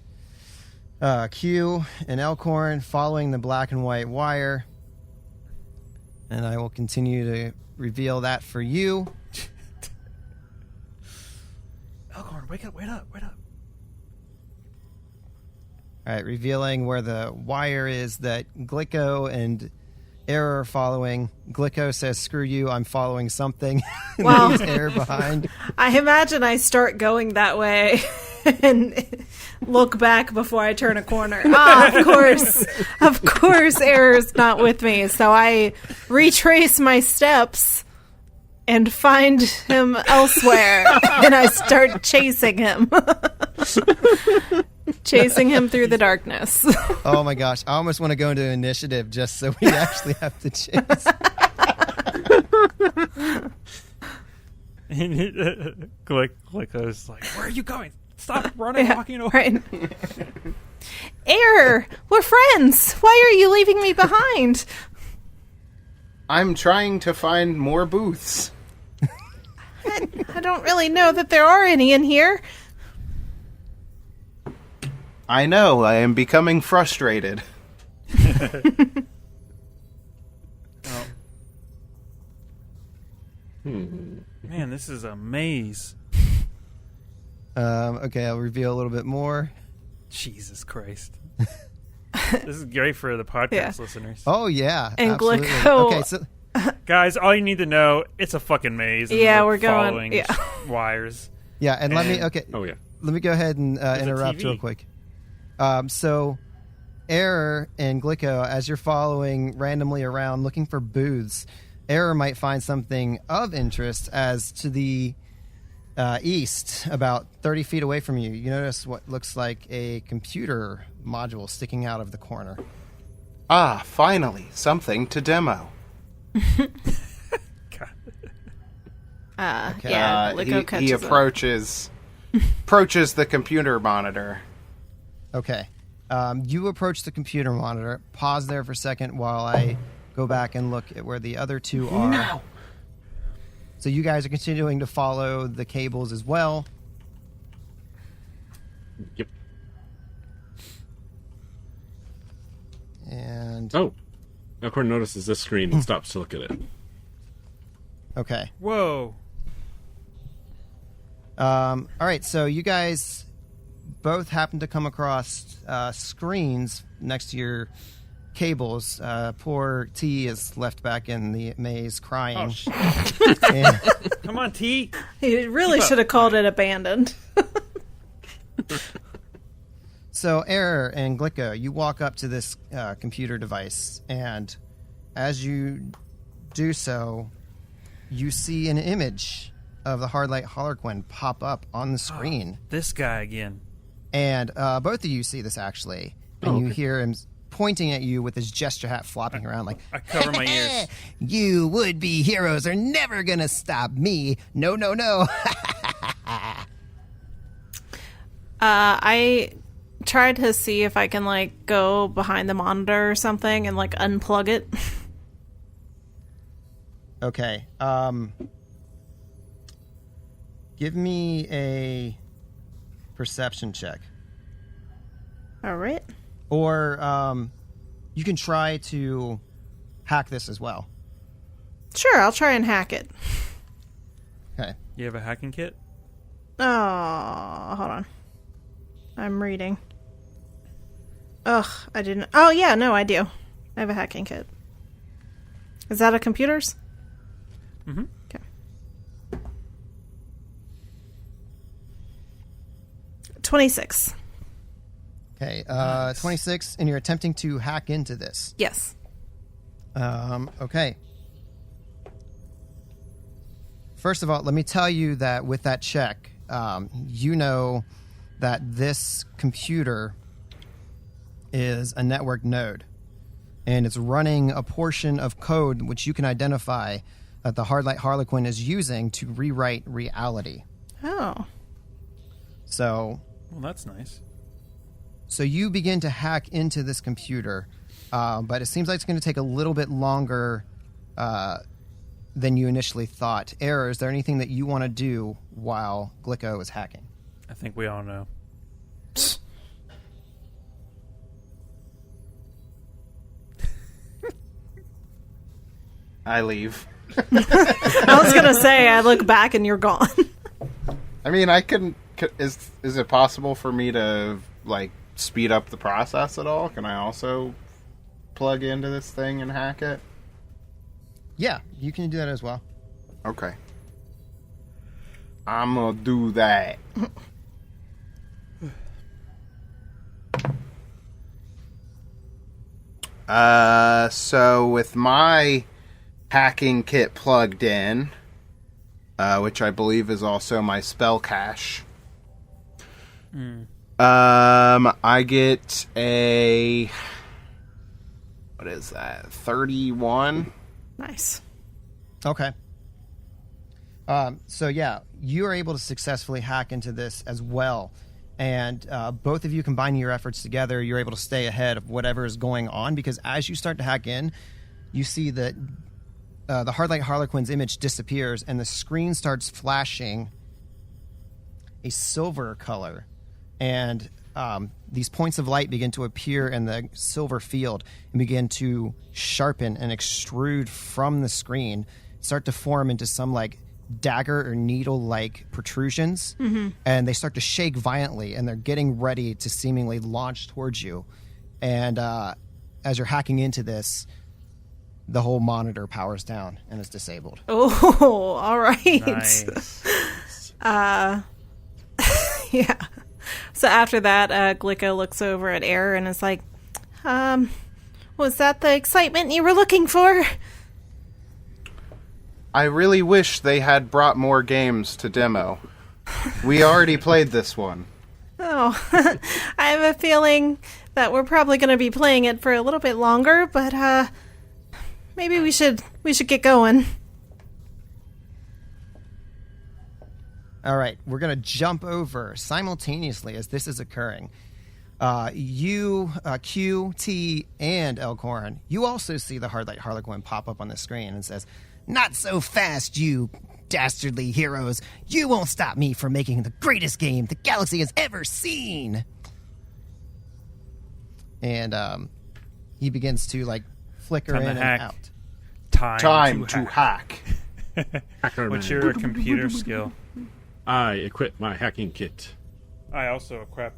Q and Elkhorn, following the black and white wire. And I will continue to reveal that for you. Elkhorn, wake up, wait up, wait up. All right, revealing where the wire is that Glicko and Error are following. Glicko says, screw you, I'm following something. Well- Leaves Error behind. I imagine I start going that way and look back before I turn a corner. Of course, Error's not with me. So I retrace my steps and find him elsewhere, and I start chasing him. Chasing him through the darkness. Oh my gosh, I almost want to go into initiative just so we actually have to chase. Glicko's like, where are you going? Stop running, walking away. Right. Error, we're friends. Why are you leaving me behind? I'm trying to find more booths. I don't really know that there are any in here. I know, I am becoming frustrated. Man, this is a maze. Okay, I'll reveal a little bit more. Jesus Christ. This is great for the podcast listeners. Oh, yeah. And absolutely. Glico. Okay, so Guys, all you need to know, it's a fucking maze. And Yeah, we're going- following yeah. wires. yeah, and let me Oh yeah. let me go ahead and interrupt TV. real quick. So, Error and Glico, as you're following randomly around looking for booths, Error might find something of interest as to the east, about 30 feet away from you. You notice what looks like a computer module sticking out of the corner. Ah, finally, something to demo. Yeah, Glico He catches up. approaches the computer monitor. Okay. You approach the computer monitor. Pause there for a second while I go back and look at where the other two are. No. So you guys are continuing to follow the cables as well. Yep. And Oh. Elkhorn notices this screen and stops to look at it. okay. Whoa. All right. So you guys both happen to come across screens next to your cables. Poor T is left back in the maze crying. Oh, shit. And- Come on, T. He really should have called it abandoned. So, Error and Glico, you walk up to this computer device, and as you do so, you see an image of the Hardlight Harlequin pop up on the screen. This guy again. And both of you see this, actually. And you hear him pointing at you with his gesture hat flopping around like, I cover my ears. You would-be heroes are never gonna stop me. No, no, no. I tried to see if I can, like, go behind the monitor or something and, like, unplug it. Okay. Give me a perception check. All right. Or you can try to hack this as well. Sure, I'll try and hack it. Okay. You have a hacking kit? Oh, hold on. I'm reading. Ugh, I didn't. Oh, yeah, no, I do. I have a hacking kit. Is that a computer's? Mm-hmm. Okay. 26. Okay. 26, and you're attempting to hack into this. Yes. Okay. First of all, let me tell you that with that check, you know that this computer is a network node, and it's running a portion of code which you can identify that the Hardlight Harlequin is using to rewrite reality. Oh. So Well, that's nice. you begin to hack into this computer, but it seems like it's going to take a little bit longer than you initially thought. Error, is there anything that you want to do while Glico is hacking? I think we all know. I leave. I was going to say, I look back and you're gone. I mean, I can. Is it possible for me to like speed up the process at all? Can I also plug into this thing and hack it? Yeah, you can do that as well. Okay. I'm gonna do that. So with my hacking kit plugged in, which I believe is also my spell cache, I get a, what is that, 31? Nice. Okay. So yeah, you are able to successfully hack into this as well. And both of you combining your efforts together, you're able to stay ahead of whatever is going on, because as you start to hack in, you see that the Hardlight Harlequin's image disappears and the screen starts flashing a silver color. And these points of light begin to appear in the silver field and begin to sharpen and extrude from the screen. start to form into some like dagger or needle like protrusions, and they start to shake violently, and they're getting ready to seemingly launch towards you. And as you're hacking into this, the whole monitor powers down and is disabled. Oh, all right. Nice. Yeah. So after that, Glicko looks over at Air and is like, was that the excitement you were looking for? I really wish they had brought more games to demo. We already played this one. Oh, I have a feeling that we're probably going to be playing it for a little bit longer, but maybe we should get going. All right, we're going to jump over simultaneously as this is occurring. You, Q, T, and Elkhorn, you also see the Hardlight Harlequin pop up on the screen and says, "Not so fast, you dastardly heroes. You won't stop me from making the greatest game the galaxy has ever seen." And he begins to, like, flicker Time in to and hack. out. Time to hack. Hacker What's man. your computer skill? I equip my hacking kit. I also equip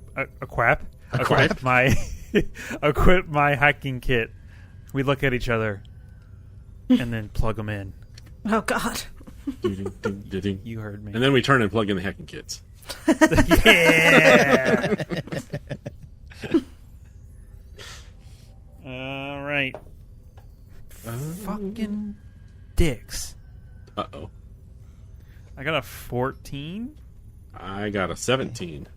my hacking kit. We look at each other and then plug them in. Oh, God. Ding. You heard me. And then we turn and plug in the hacking kits. Yeah. All right. Fucking dicks. Uh-oh. I got a 14. I got a 17.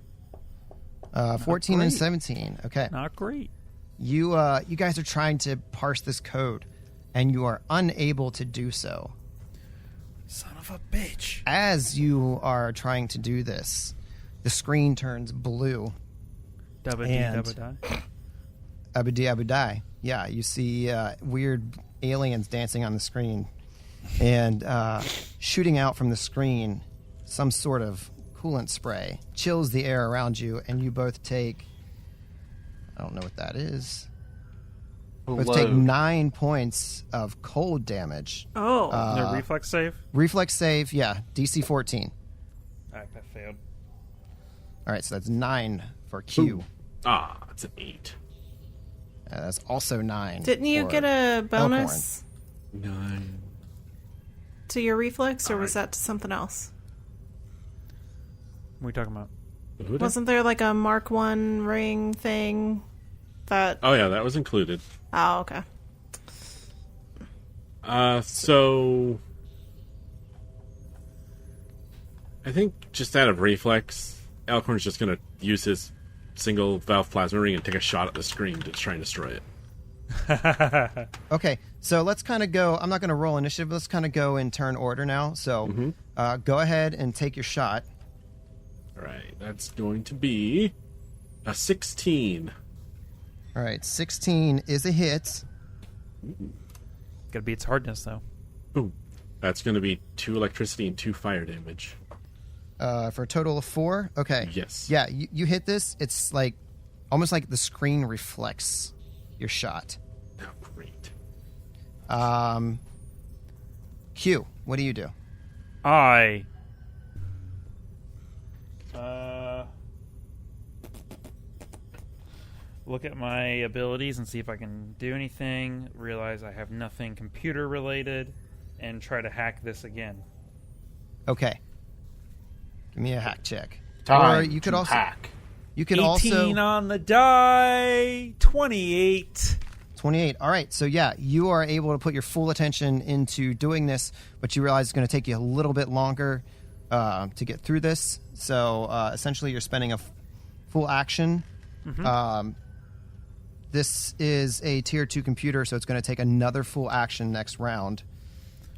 14 and great. 17. Okay. Not great. You guys are trying to parse this code, and you are unable to do so. Son of a bitch. As you are trying to do this, the screen turns blue. Dubba And- dee dubba die. Abu die. Yeah, you see weird aliens dancing on the screen, and shooting out from the screen, some sort of coolant spray chills the air around you, and you both take, I don't know what that is. Both take 9 points of cold damage. Oh. No reflex save? Reflex save, yeah, DC 14. That failed. All right, so that's 9 for Q. Ah, it's an 8. That's also 9. Didn't you for get a bonus 9. to your reflex, or was that to something else? What are we talking about? Wasn't there like a Mark 1 ring thing that... Oh, yeah, that was included. Oh, okay. So... I think just out of reflex, Elkhorn's just going to use his single valve plasma ring and take a shot at the screen to try and destroy it. Okay, so let's kind of go. I'm not going to roll initiative. Let's kind of go in turn order now. So go ahead and take your shot. All right, that's going to be a 16. All right, 16 is a hit. Gotta beat its hardness, though. Boom. That's going to be 2 electricity and 2 fire damage. For a total of 4. Okay. Yes. Yeah, you hit this. It's like almost like the screen reflects your shot. Oh, great. Q, what do you do? I look at my abilities and see if I can do anything, realize I have nothing computer related, and try to hack this again. Okay. Give me a hack check. Time Or you could to also hack. you could 18 also on the die, 28. 28. All right. So, yeah, you are able to put your full attention into doing this, but you realize it's going to take you a little bit longer to get through this. So, essentially, you're spending a full action. This is a tier 2 computer, so it's going to take another full action next round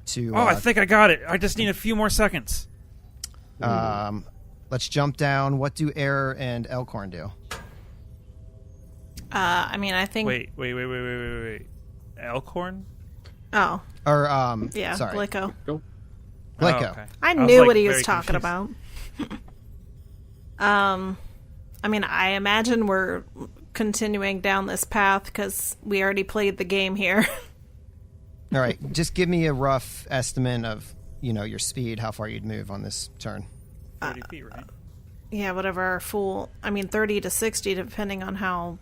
to... I think I got it. I just need a few more seconds. let's jump down. What do Air and Elkhorn do? I mean, I think... Wait. Elkhorn? Oh, Or, yeah, sorry. Glicko. Go. Glicko. Oh, okay. I was, knew like, what he was very talking confused. about. I mean, I imagine we're continuing down this path because we already played the game here. All right, just give me a rough estimate of, your speed, how far you'd move on this turn. 30 feet, right? Yeah, whatever our 30 to 60, depending on how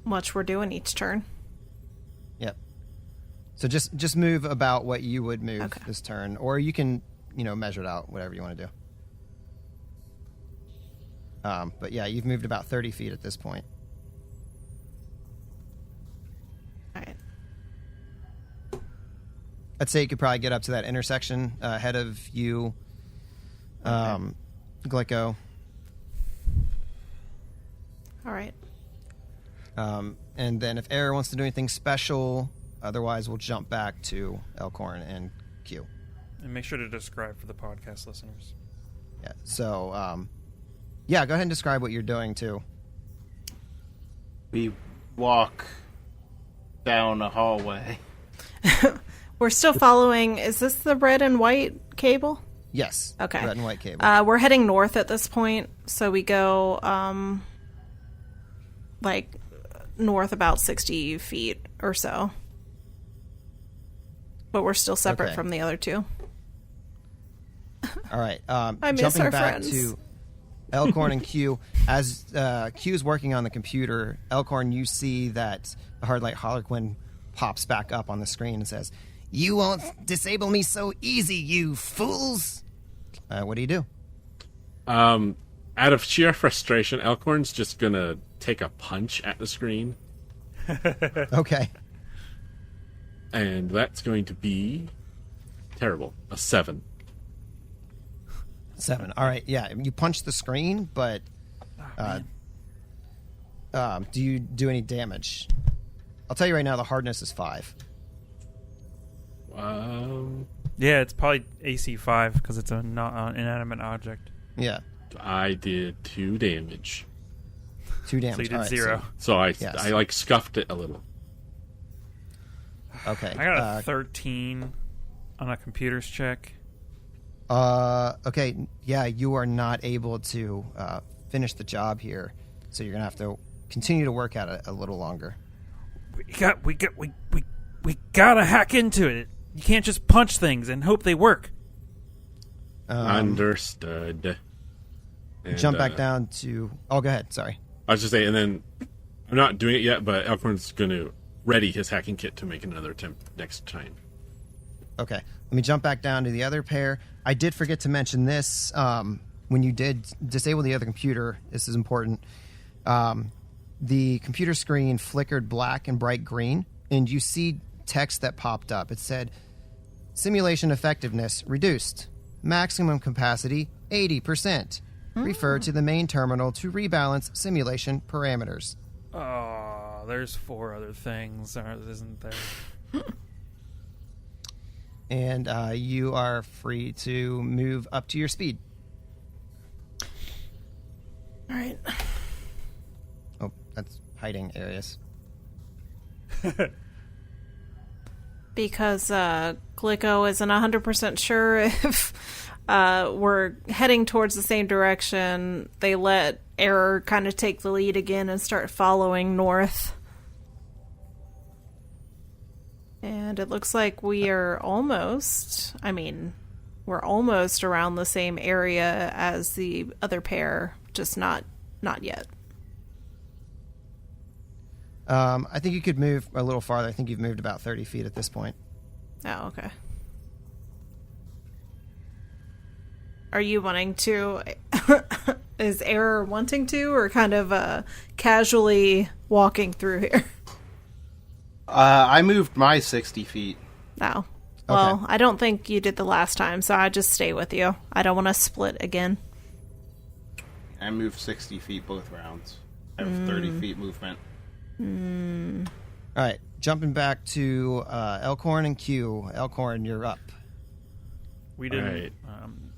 much we're doing each turn. Yep. So just move about what you would move this turn, or you can, measure it out, whatever you want to do. But yeah, you've moved about 30 feet at this point. All right. I'd say you could probably get up to that intersection ahead of you, Glico. All right. And then if Error wants to do anything special, otherwise we'll jump back to Elkhorn and Q. And make sure to describe for the podcast listeners. Yeah. So, go ahead and describe what you're doing too. We walk down a hallway. We're still following. Is this the red and white cable? Yes. Okay. Red and white cable. We're heading north at this point, so we go north about 60 feet or so. But we're still separate from the other two. All right. I miss jumping our back friends. to Elkhorn and Q, as Q's working on the computer, Elkhorn, you see that the Hardlight Harlequin pops back up on the screen and says, "You won't disable me so easy, you fools." What do you do? Out of sheer frustration, Elkhorn's just gonna take a punch at the screen, Okay. and that's going to be terrible. A 7. 7. All right. Yeah, you punch the screen, but do you do any damage? I'll tell you right now, the hardness is 5. Yeah, it's probably AC 5 because it's a not inanimate object. Yeah. I did 2 damage. 2 damage. So you did All right, 0. So I Yes. scuffed it a little. Okay. I got a 13 on a computer's check. Okay. Yeah, you are not able to finish the job here, so you're gonna have to continue to work at it a little longer. We gotta hack into it. You can't just punch things and hope they work. Understood. And, Jump back down to. Oh, go ahead. Sorry. I was just saying, and then I'm not doing it yet, but Elkhorn's going to ready his hacking kit to make another attempt next time. Okay. Let me jump back down to the other pair. I did forget to mention this. When you did disable the other computer, this is important. The computer screen flickered black and bright green, and you see text that popped up. It said, "Simulation effectiveness reduced. Maximum capacity 80%. Refer to the main terminal to rebalance simulation parameters." Oh, there's 4 other things, isn't there? And you are free to move up to your speed. All right. Oh, that's hiding areas. Because Glico isn't 100% sure if we're heading towards the same direction, they let Error kind of take the lead again and start following north. And it looks like we're almost around the same area as the other pair, just not yet. I think you could move a little farther. I think you've moved about 30 feet at this point. Oh, okay. Are you wanting to... Is Error wanting to, or kind of casually walking through here? I moved my 60 feet. No. Well, Okay. I don't think you did the last time, so I just stay with you. I don't want to split again. I moved 60 feet both rounds. I have 30 feet movement. All right, jumping back to Elkhorn and Q. Elkhorn, you're up. We didn't. Right.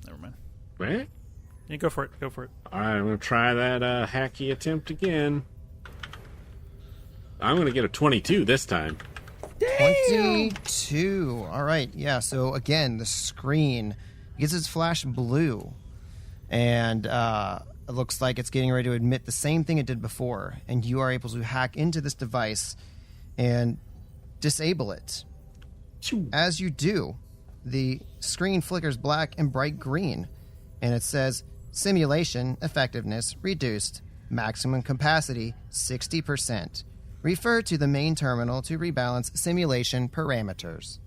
Never mind. What? Yeah, go for it. Go for it. Alright, I'm going to try that hacky attempt again. I'm going to get a 22 this time. 22. All right, yeah. So again, the screen gets its flash blue, and it looks like it's getting ready to admit the same thing it did before, and you are able to hack into this device and disable it. As you do, the screen flickers black and bright green, and it says simulation effectiveness reduced, maximum capacity 60%. Refer to the main terminal to rebalance simulation parameters.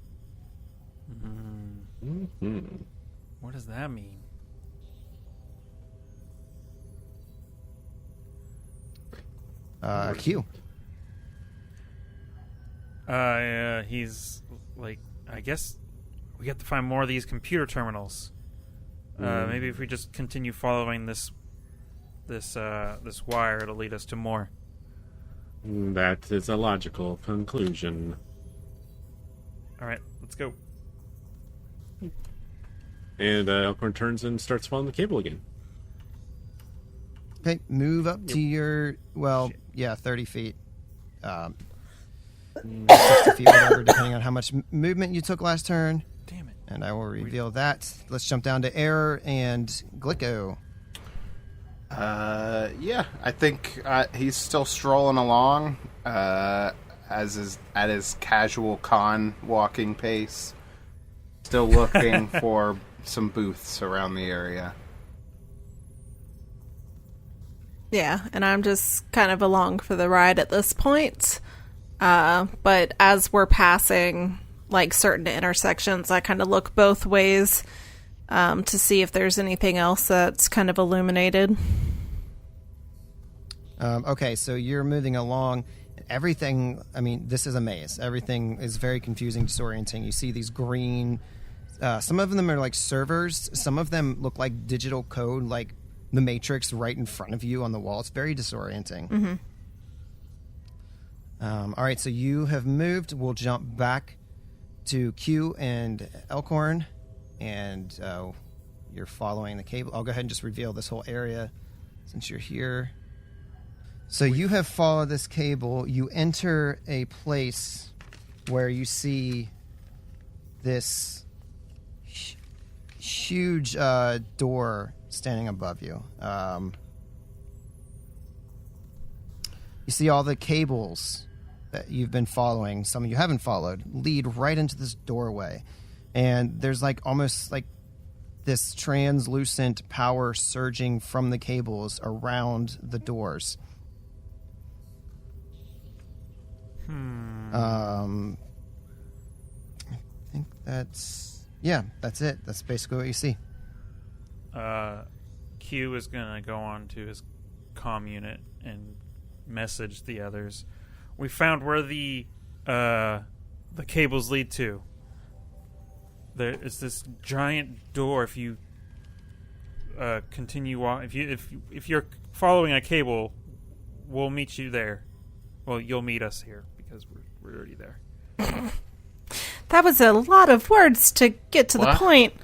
What does that mean? Q. He's like, I guess we have to find more of these computer terminals. Maybe if we just continue following this wire, it'll lead us to more. That is a logical conclusion. All right, let's go. And Elkhorn turns and starts following the cable again. Okay, move up to your, 30 feet. 60 feet, whatever, depending on how much movement you took last turn. Damn it. And I will reveal that. Let's jump down to Error and Glicko. Yeah, I think he's still strolling along at his casual con walking pace, still looking for some booths around the area. Yeah, and I'm just kind of along for the ride at this point. But as we're passing like certain intersections, I kind of look both ways to see if there's anything else that's kind of illuminated. Okay, so you're moving along. Everything, I mean, this is a maze. Everything is very confusing, disorienting. You see these green, some of them are like servers. Some of them look like digital code, like the Matrix right in front of you on the wall. It's very disorienting. Mm-hmm. All right, so you have moved. We'll jump back to Q and Elkhorn, and you're following the cable. I'll go ahead and just reveal this whole area since you're here. So you have followed this cable. You enter a place where you see this huge door standing above you. You see all the cables that you've been following, some you haven't followed, lead right into this doorway. And there's like almost like this translucent power surging from the cables around the doors. I think that's it. That's basically what you see. Q is gonna go on to his comm unit and message the others. We found where the cables lead to. There is this giant door. If you continue on, if you're following a cable, we'll meet you there. Well, you'll meet us here because we're already there. That was a lot of words to get to the point.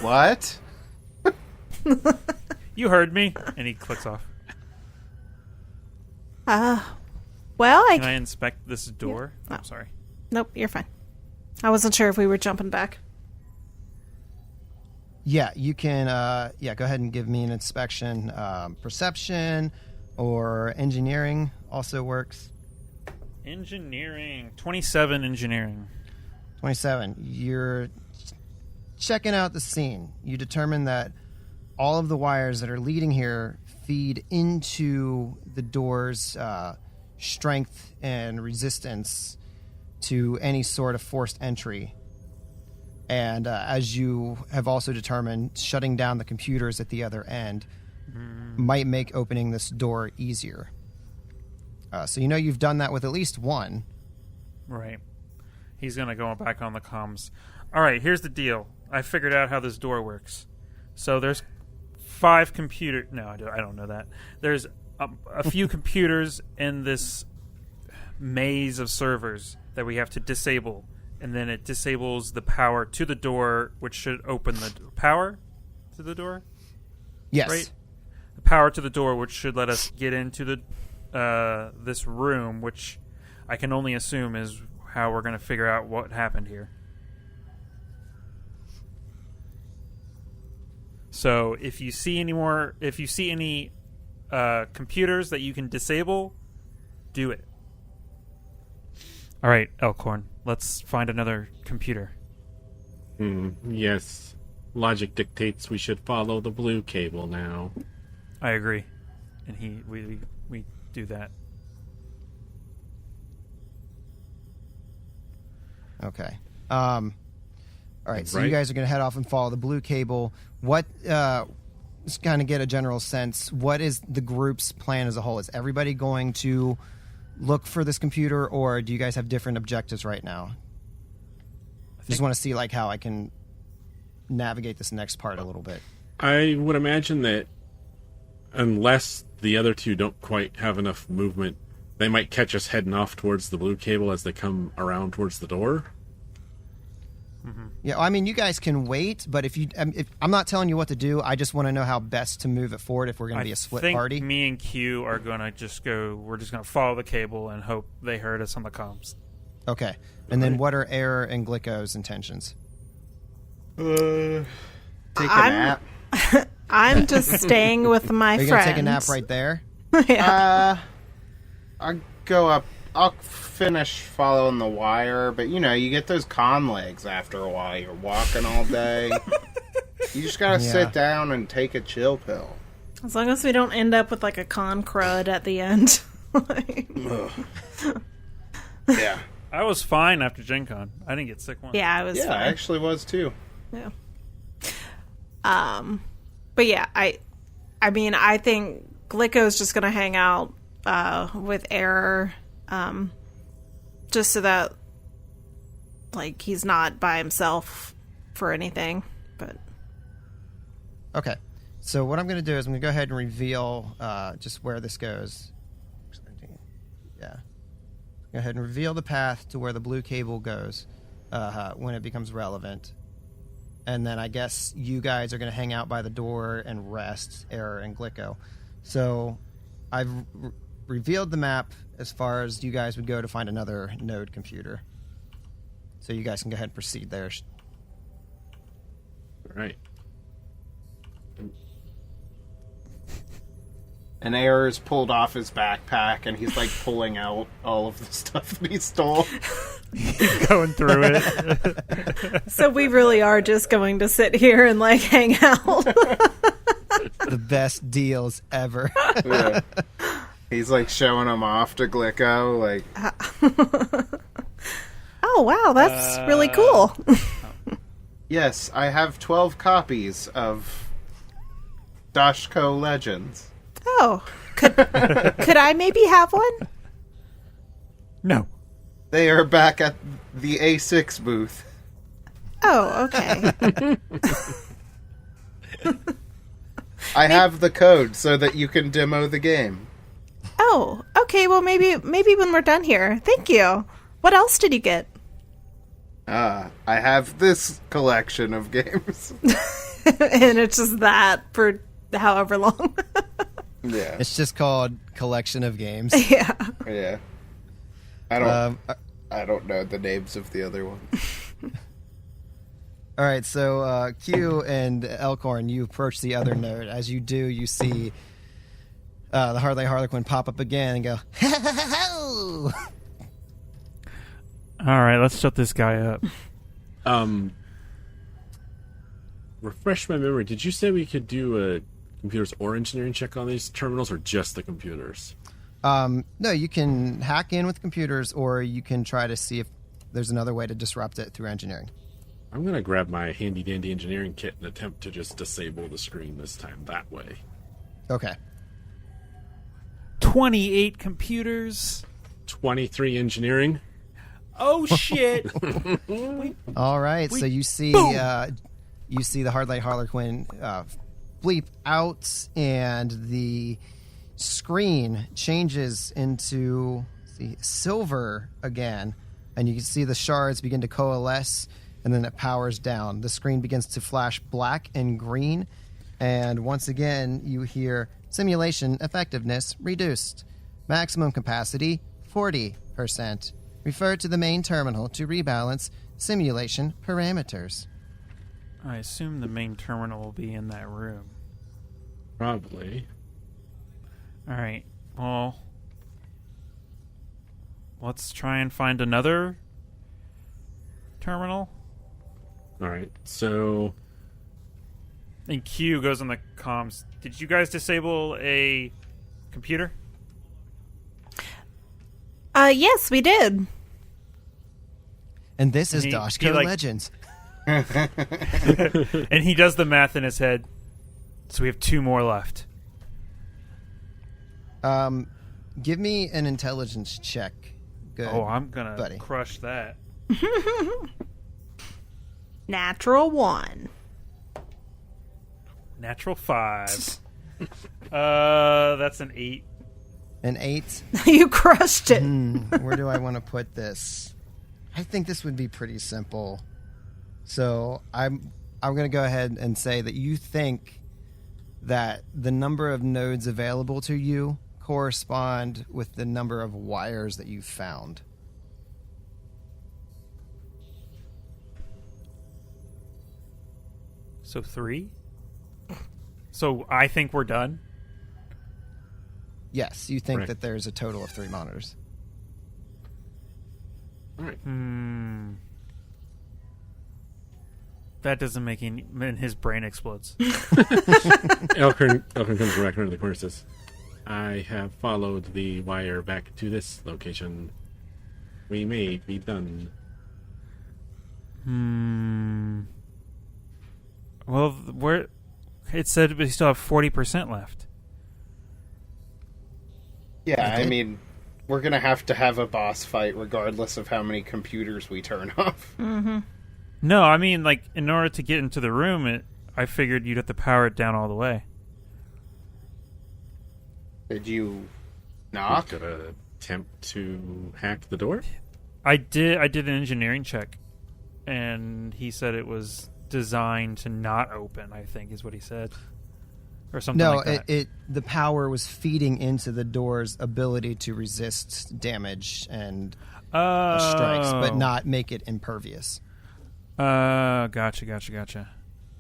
What? You heard me. And he clicks off. Well, Can I inspect this door? Yeah. I'm sorry. Nope, you're fine. I wasn't sure if we were jumping back. Yeah, you can go ahead and give me an inspection. Perception or engineering also works. Engineering. 27 engineering. 27. You're checking out the scene. You determine that all of the wires that are leading here feed into the door's strength and resistance to any sort of forced entry. And as you have also determined, shutting down the computers at the other end might make opening this door easier. So you know you've done that with at least one. Right. He's going to go back on the comms. All right, here's the deal. I figured out how this door works. So there's 5 computer... No, I don't know that. There's a few computers in this maze of servers that we have to disable. And then it disables the power to the door, which should open the... Power to the door? Yes. Right? The power to the door, which should let us get into the this room, which I can only assume is how we're going to figure out what happened here. So if you see any computers that you can disable, do it. All right, Elkhorn, let's find another computer. Yes. Logic dictates we should follow the blue cable now. I agree. And we do that. Okay. All right. So you Right. guys are going to head off and follow the blue cable. What? Just kind of get a general sense. What is the group's plan as a whole? Is everybody going to look for this computer, or do you guys have different objectives right now? Just want to see like how I can navigate this next part a little bit. I would imagine that unless the other two don't quite have enough movement, they might catch us heading off towards the blue cable as they come around towards the door. Yeah, I mean, you guys can wait, but if I'm not telling you what to do, I just want to know how best to move it forward if we're going to be a split I think party. me and Q are going to just go... We're just going to follow the cable and hope they heard us on the comms. Okay. And then what are Error and Glicko's intentions? Take a nap. I'm just staying with my Are you friends. going to take a nap right there? I'll go up. I'll finish following the wire, but you know, you get those con legs after a while. You're walking all day. You just gotta sit down and take a chill pill. As long as we don't end up with like a con crud at the end. Yeah. I was fine after Gen Con. I didn't get sick once. Yeah, I was Yeah, fine. I actually was too. Yeah. But yeah, I mean, I think Glicko's just gonna hang out with Error, just so that like he's not by himself for anything. But Okay. So what I'm going to do is I'm going to go ahead and reveal just where this goes. Yeah. Go ahead and reveal the path to where the blue cable goes when it becomes relevant. And then I guess you guys are going to hang out by the door and rest, Error and Glicko. So I've revealed the map as far as you guys would go to find another node computer. So you guys can go ahead and proceed there. All right. And Error's pulled off his backpack and he's like pulling out all of the stuff that he stole. Going through it. so we really are just going to sit here and like hang out. The best deals ever. Yeah. He's like showing them off to Glicko, like, Oh wow, that's really cool. yes, I have 12 copies of Dashko Legends. Oh, could I maybe have one? No. They are back at the A6 booth. Oh, okay. I have the code so that you can demo the game. Oh, okay. Well, maybe when we're done here. Thank you. What else did you get? I have this collection of games. And it's just that for however long. Yeah, It's just called Collection of Games. Yeah. yeah. I don't know the names of the other ones. All right, so Q and Elkhorn, you approach the other node. As you do, you see the Hardlight Harlequin pop up again and go, "Ho!" All right, let's shut this guy up. Refresh my memory. Did you say we could do a computers or engineering check on these terminals, or just the computers? No, you can hack in with computers, or you can try to see if there's another way to disrupt it through engineering. I'm going to grab my handy-dandy engineering kit and attempt to just disable the screen this time that way. Okay. 28 computers. 23 engineering. Oh, shit. All right, so you see the Hardlight Harlequin bleep out, and the screen changes into silver again, and you can see the shards begin to coalesce, and then it powers down. The screen begins to flash black and green, and once again you hear simulation effectiveness reduced. Maximum capacity 40%. Refer to the main terminal to rebalance simulation parameters. I assume the main terminal will be in that room. Probably. All right. Well, let's try and find another terminal. All right. So And Q goes on the comms. Did you guys disable a computer? Yes, we did. And this is he- Doshko he, like- Legends. And he does the math in his head. So we have 2 more left. Give me an intelligence check. Good. Oh, I'm gonna buddy. crush that. Natural 1. Natural 5. That's an 8. An 8. You crushed it. Where do I want to put this? I think this would be pretty simple. So I'm going to go ahead and say that you think that the number of nodes available to you correspond with the number of wires that you found. So 3? So I think we're done? Yes, you think Right. that there's a total of 3 monitors. all right. That doesn't make any... And his brain explodes. Elkern comes back around the corner and says, I have followed the wire back to this location. We may be done. Well, where... It said we still have 40% left. Yeah, I Okay. mean, we're going to have a boss fight regardless of how many computers we turn off. No, I mean, like, in order to get into the room, I figured you'd have to power it down all the way. Did you We knock? could attempt to hack the door. I did an engineering check, and he said it was designed to not open, I think is what he said. Or something No, like that. the power was feeding into the door's ability to resist damage and strikes, but not make it impervious. Gotcha.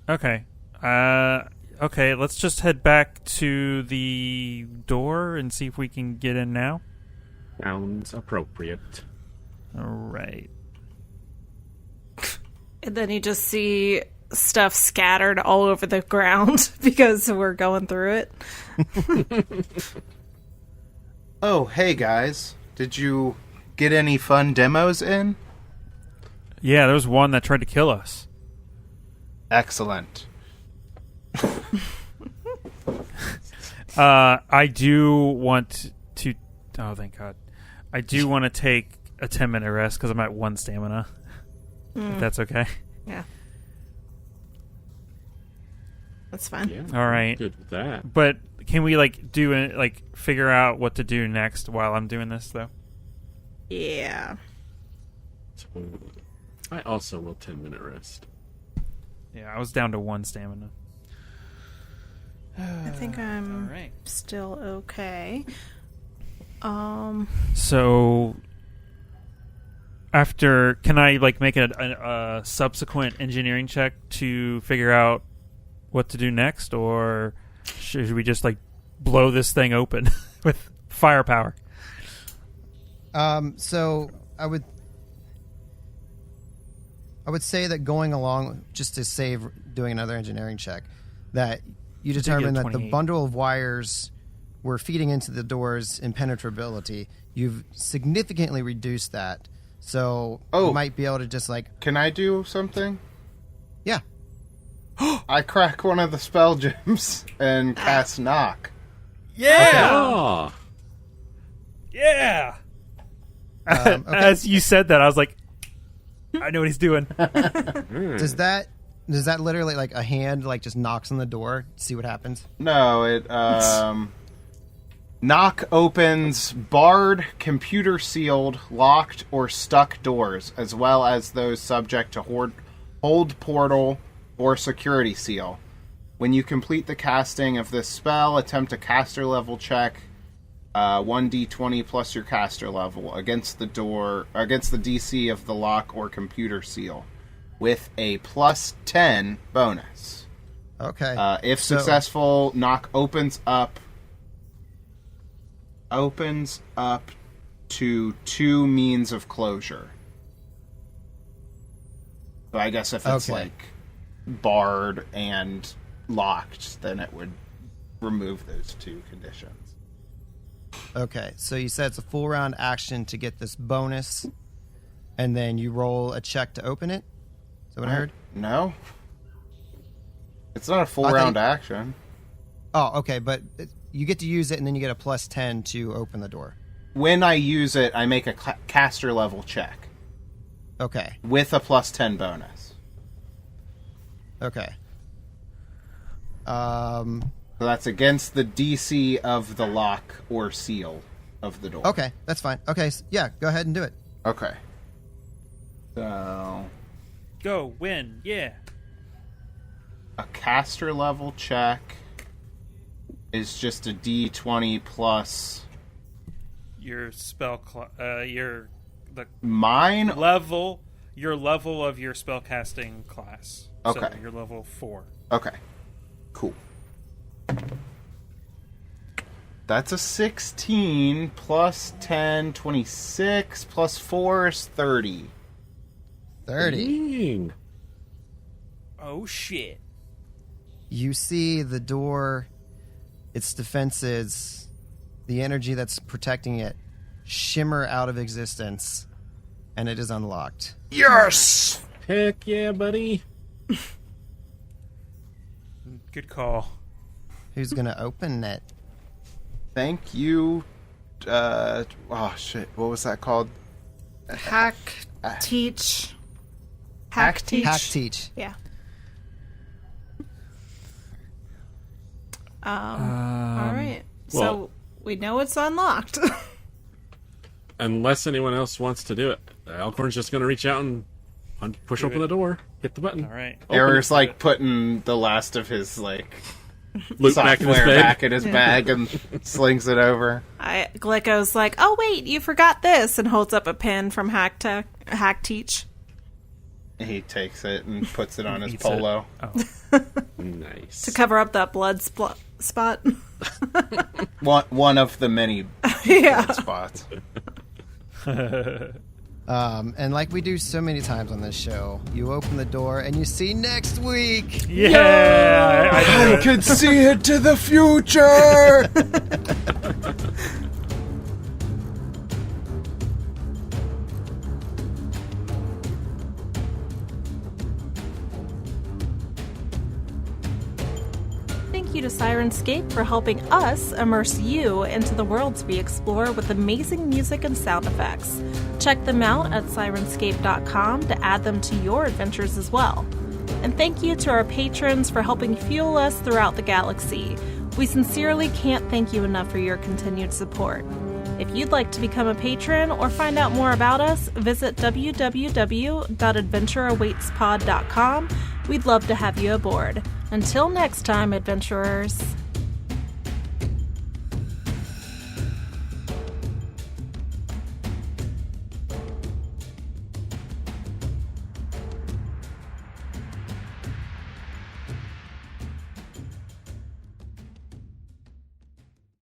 Okay. Okay, let's just head back to the door and see if we can get in now. Sounds appropriate. All right. And then you just see stuff scattered all over the ground because we're going through it. Oh, hey guys. Did you get any fun demos in? Yeah, there was one that tried to kill us. Excellent. I do want to... Oh, thank God. I do want to take a 10-minute rest because I'm at 1 stamina. If that's okay. Yeah. That's fine. Yeah. All right. Good with that. But can we, figure out what to do next while I'm doing this, though? Yeah. I also will 10-minute rest. Yeah, I was down to 1 stamina. I think I'm All right. still okay. So... can I make a subsequent engineering check to figure out what to do next, or should we just blow this thing open with firepower? So I would say that going along, just to save doing another engineering check, that you did get determine that the 28. bundle of wires were feeding into the door's impenetrability. You've significantly reduced that. So you might be able to just Can I do something? yeah. I crack one of the spell gems and cast knock. Yeah! Oh! Yeah! Okay. As you said that, I was like, I know what he's doing. Does that literally a hand just knocks on the door, see what happens? No, it knock opens barred, computer sealed, locked, or stuck doors, as well as those subject to hold portal or security seal. When you complete the casting of this spell, attempt a caster level check, 1d20 plus your caster level against the DC of the lock or computer seal, with a plus 10 bonus. Okay. If So- successful, knock opens up to 2 means of closure. So I guess if it's Okay. like barred and locked, then it would remove those 2 conditions. Okay, so you said it's a full round action to get this bonus, and then you roll a check to open it? Is that what I heard? No. It's not a full I round think- action. Oh, okay, but you get to use it, and then you get a plus 10 to open the door. When I use it, I make a caster level check Okay, with a plus 10 bonus. okay. So that's against the DC of the lock or seal of the door. Okay, that's fine. Okay, yeah, go ahead and do it. Okay. So Go, win, yeah. a caster level check is just a D20 plus Your spell, mine. level, your level of your spellcasting class. Okay. So you're level 4. Okay. Cool. That's a 16 plus 10, 26 plus 4 is 30. 30. Dang. Oh shit. You see the door, its defenses, the energy that's protecting it, shimmer out of existence, and it is unlocked. Yes! Heck yeah, buddy. Good call. Who's going to open it? Thank you. Oh shit, what was that called? Hack teach. Hack teach. Hack teach. Yeah. All right. So well- we know it's unlocked. Unless anyone else wants to do it. Alcorn's just going to reach out and push open it. the door. Hit the button. All right. Eric's like putting the last of his like Loot back in his software bag. back in his bag and slings it over. Glicko's like, oh wait, you forgot this, and holds up a pen from Hack Teach. He takes it and puts it on his Eats polo. it. Oh. Nice. To cover up that blood spot. One of the many Yeah. blood spots. And like we do so many times on this show, you open the door and you see next week. Yeah. I knew it. can see into the future. Thank you to Sirenscape for helping us immerse you into the worlds we explore with amazing music and sound effects. Check them out at Sirenscape.com to add them to your adventures as well. And thank you to our patrons for helping fuel us throughout the galaxy. We sincerely can't thank you enough for your continued support. If you'd like to become a patron or find out more about us, visit www.adventureawaitspod.com. We'd love to have you aboard. Until next time, adventurers.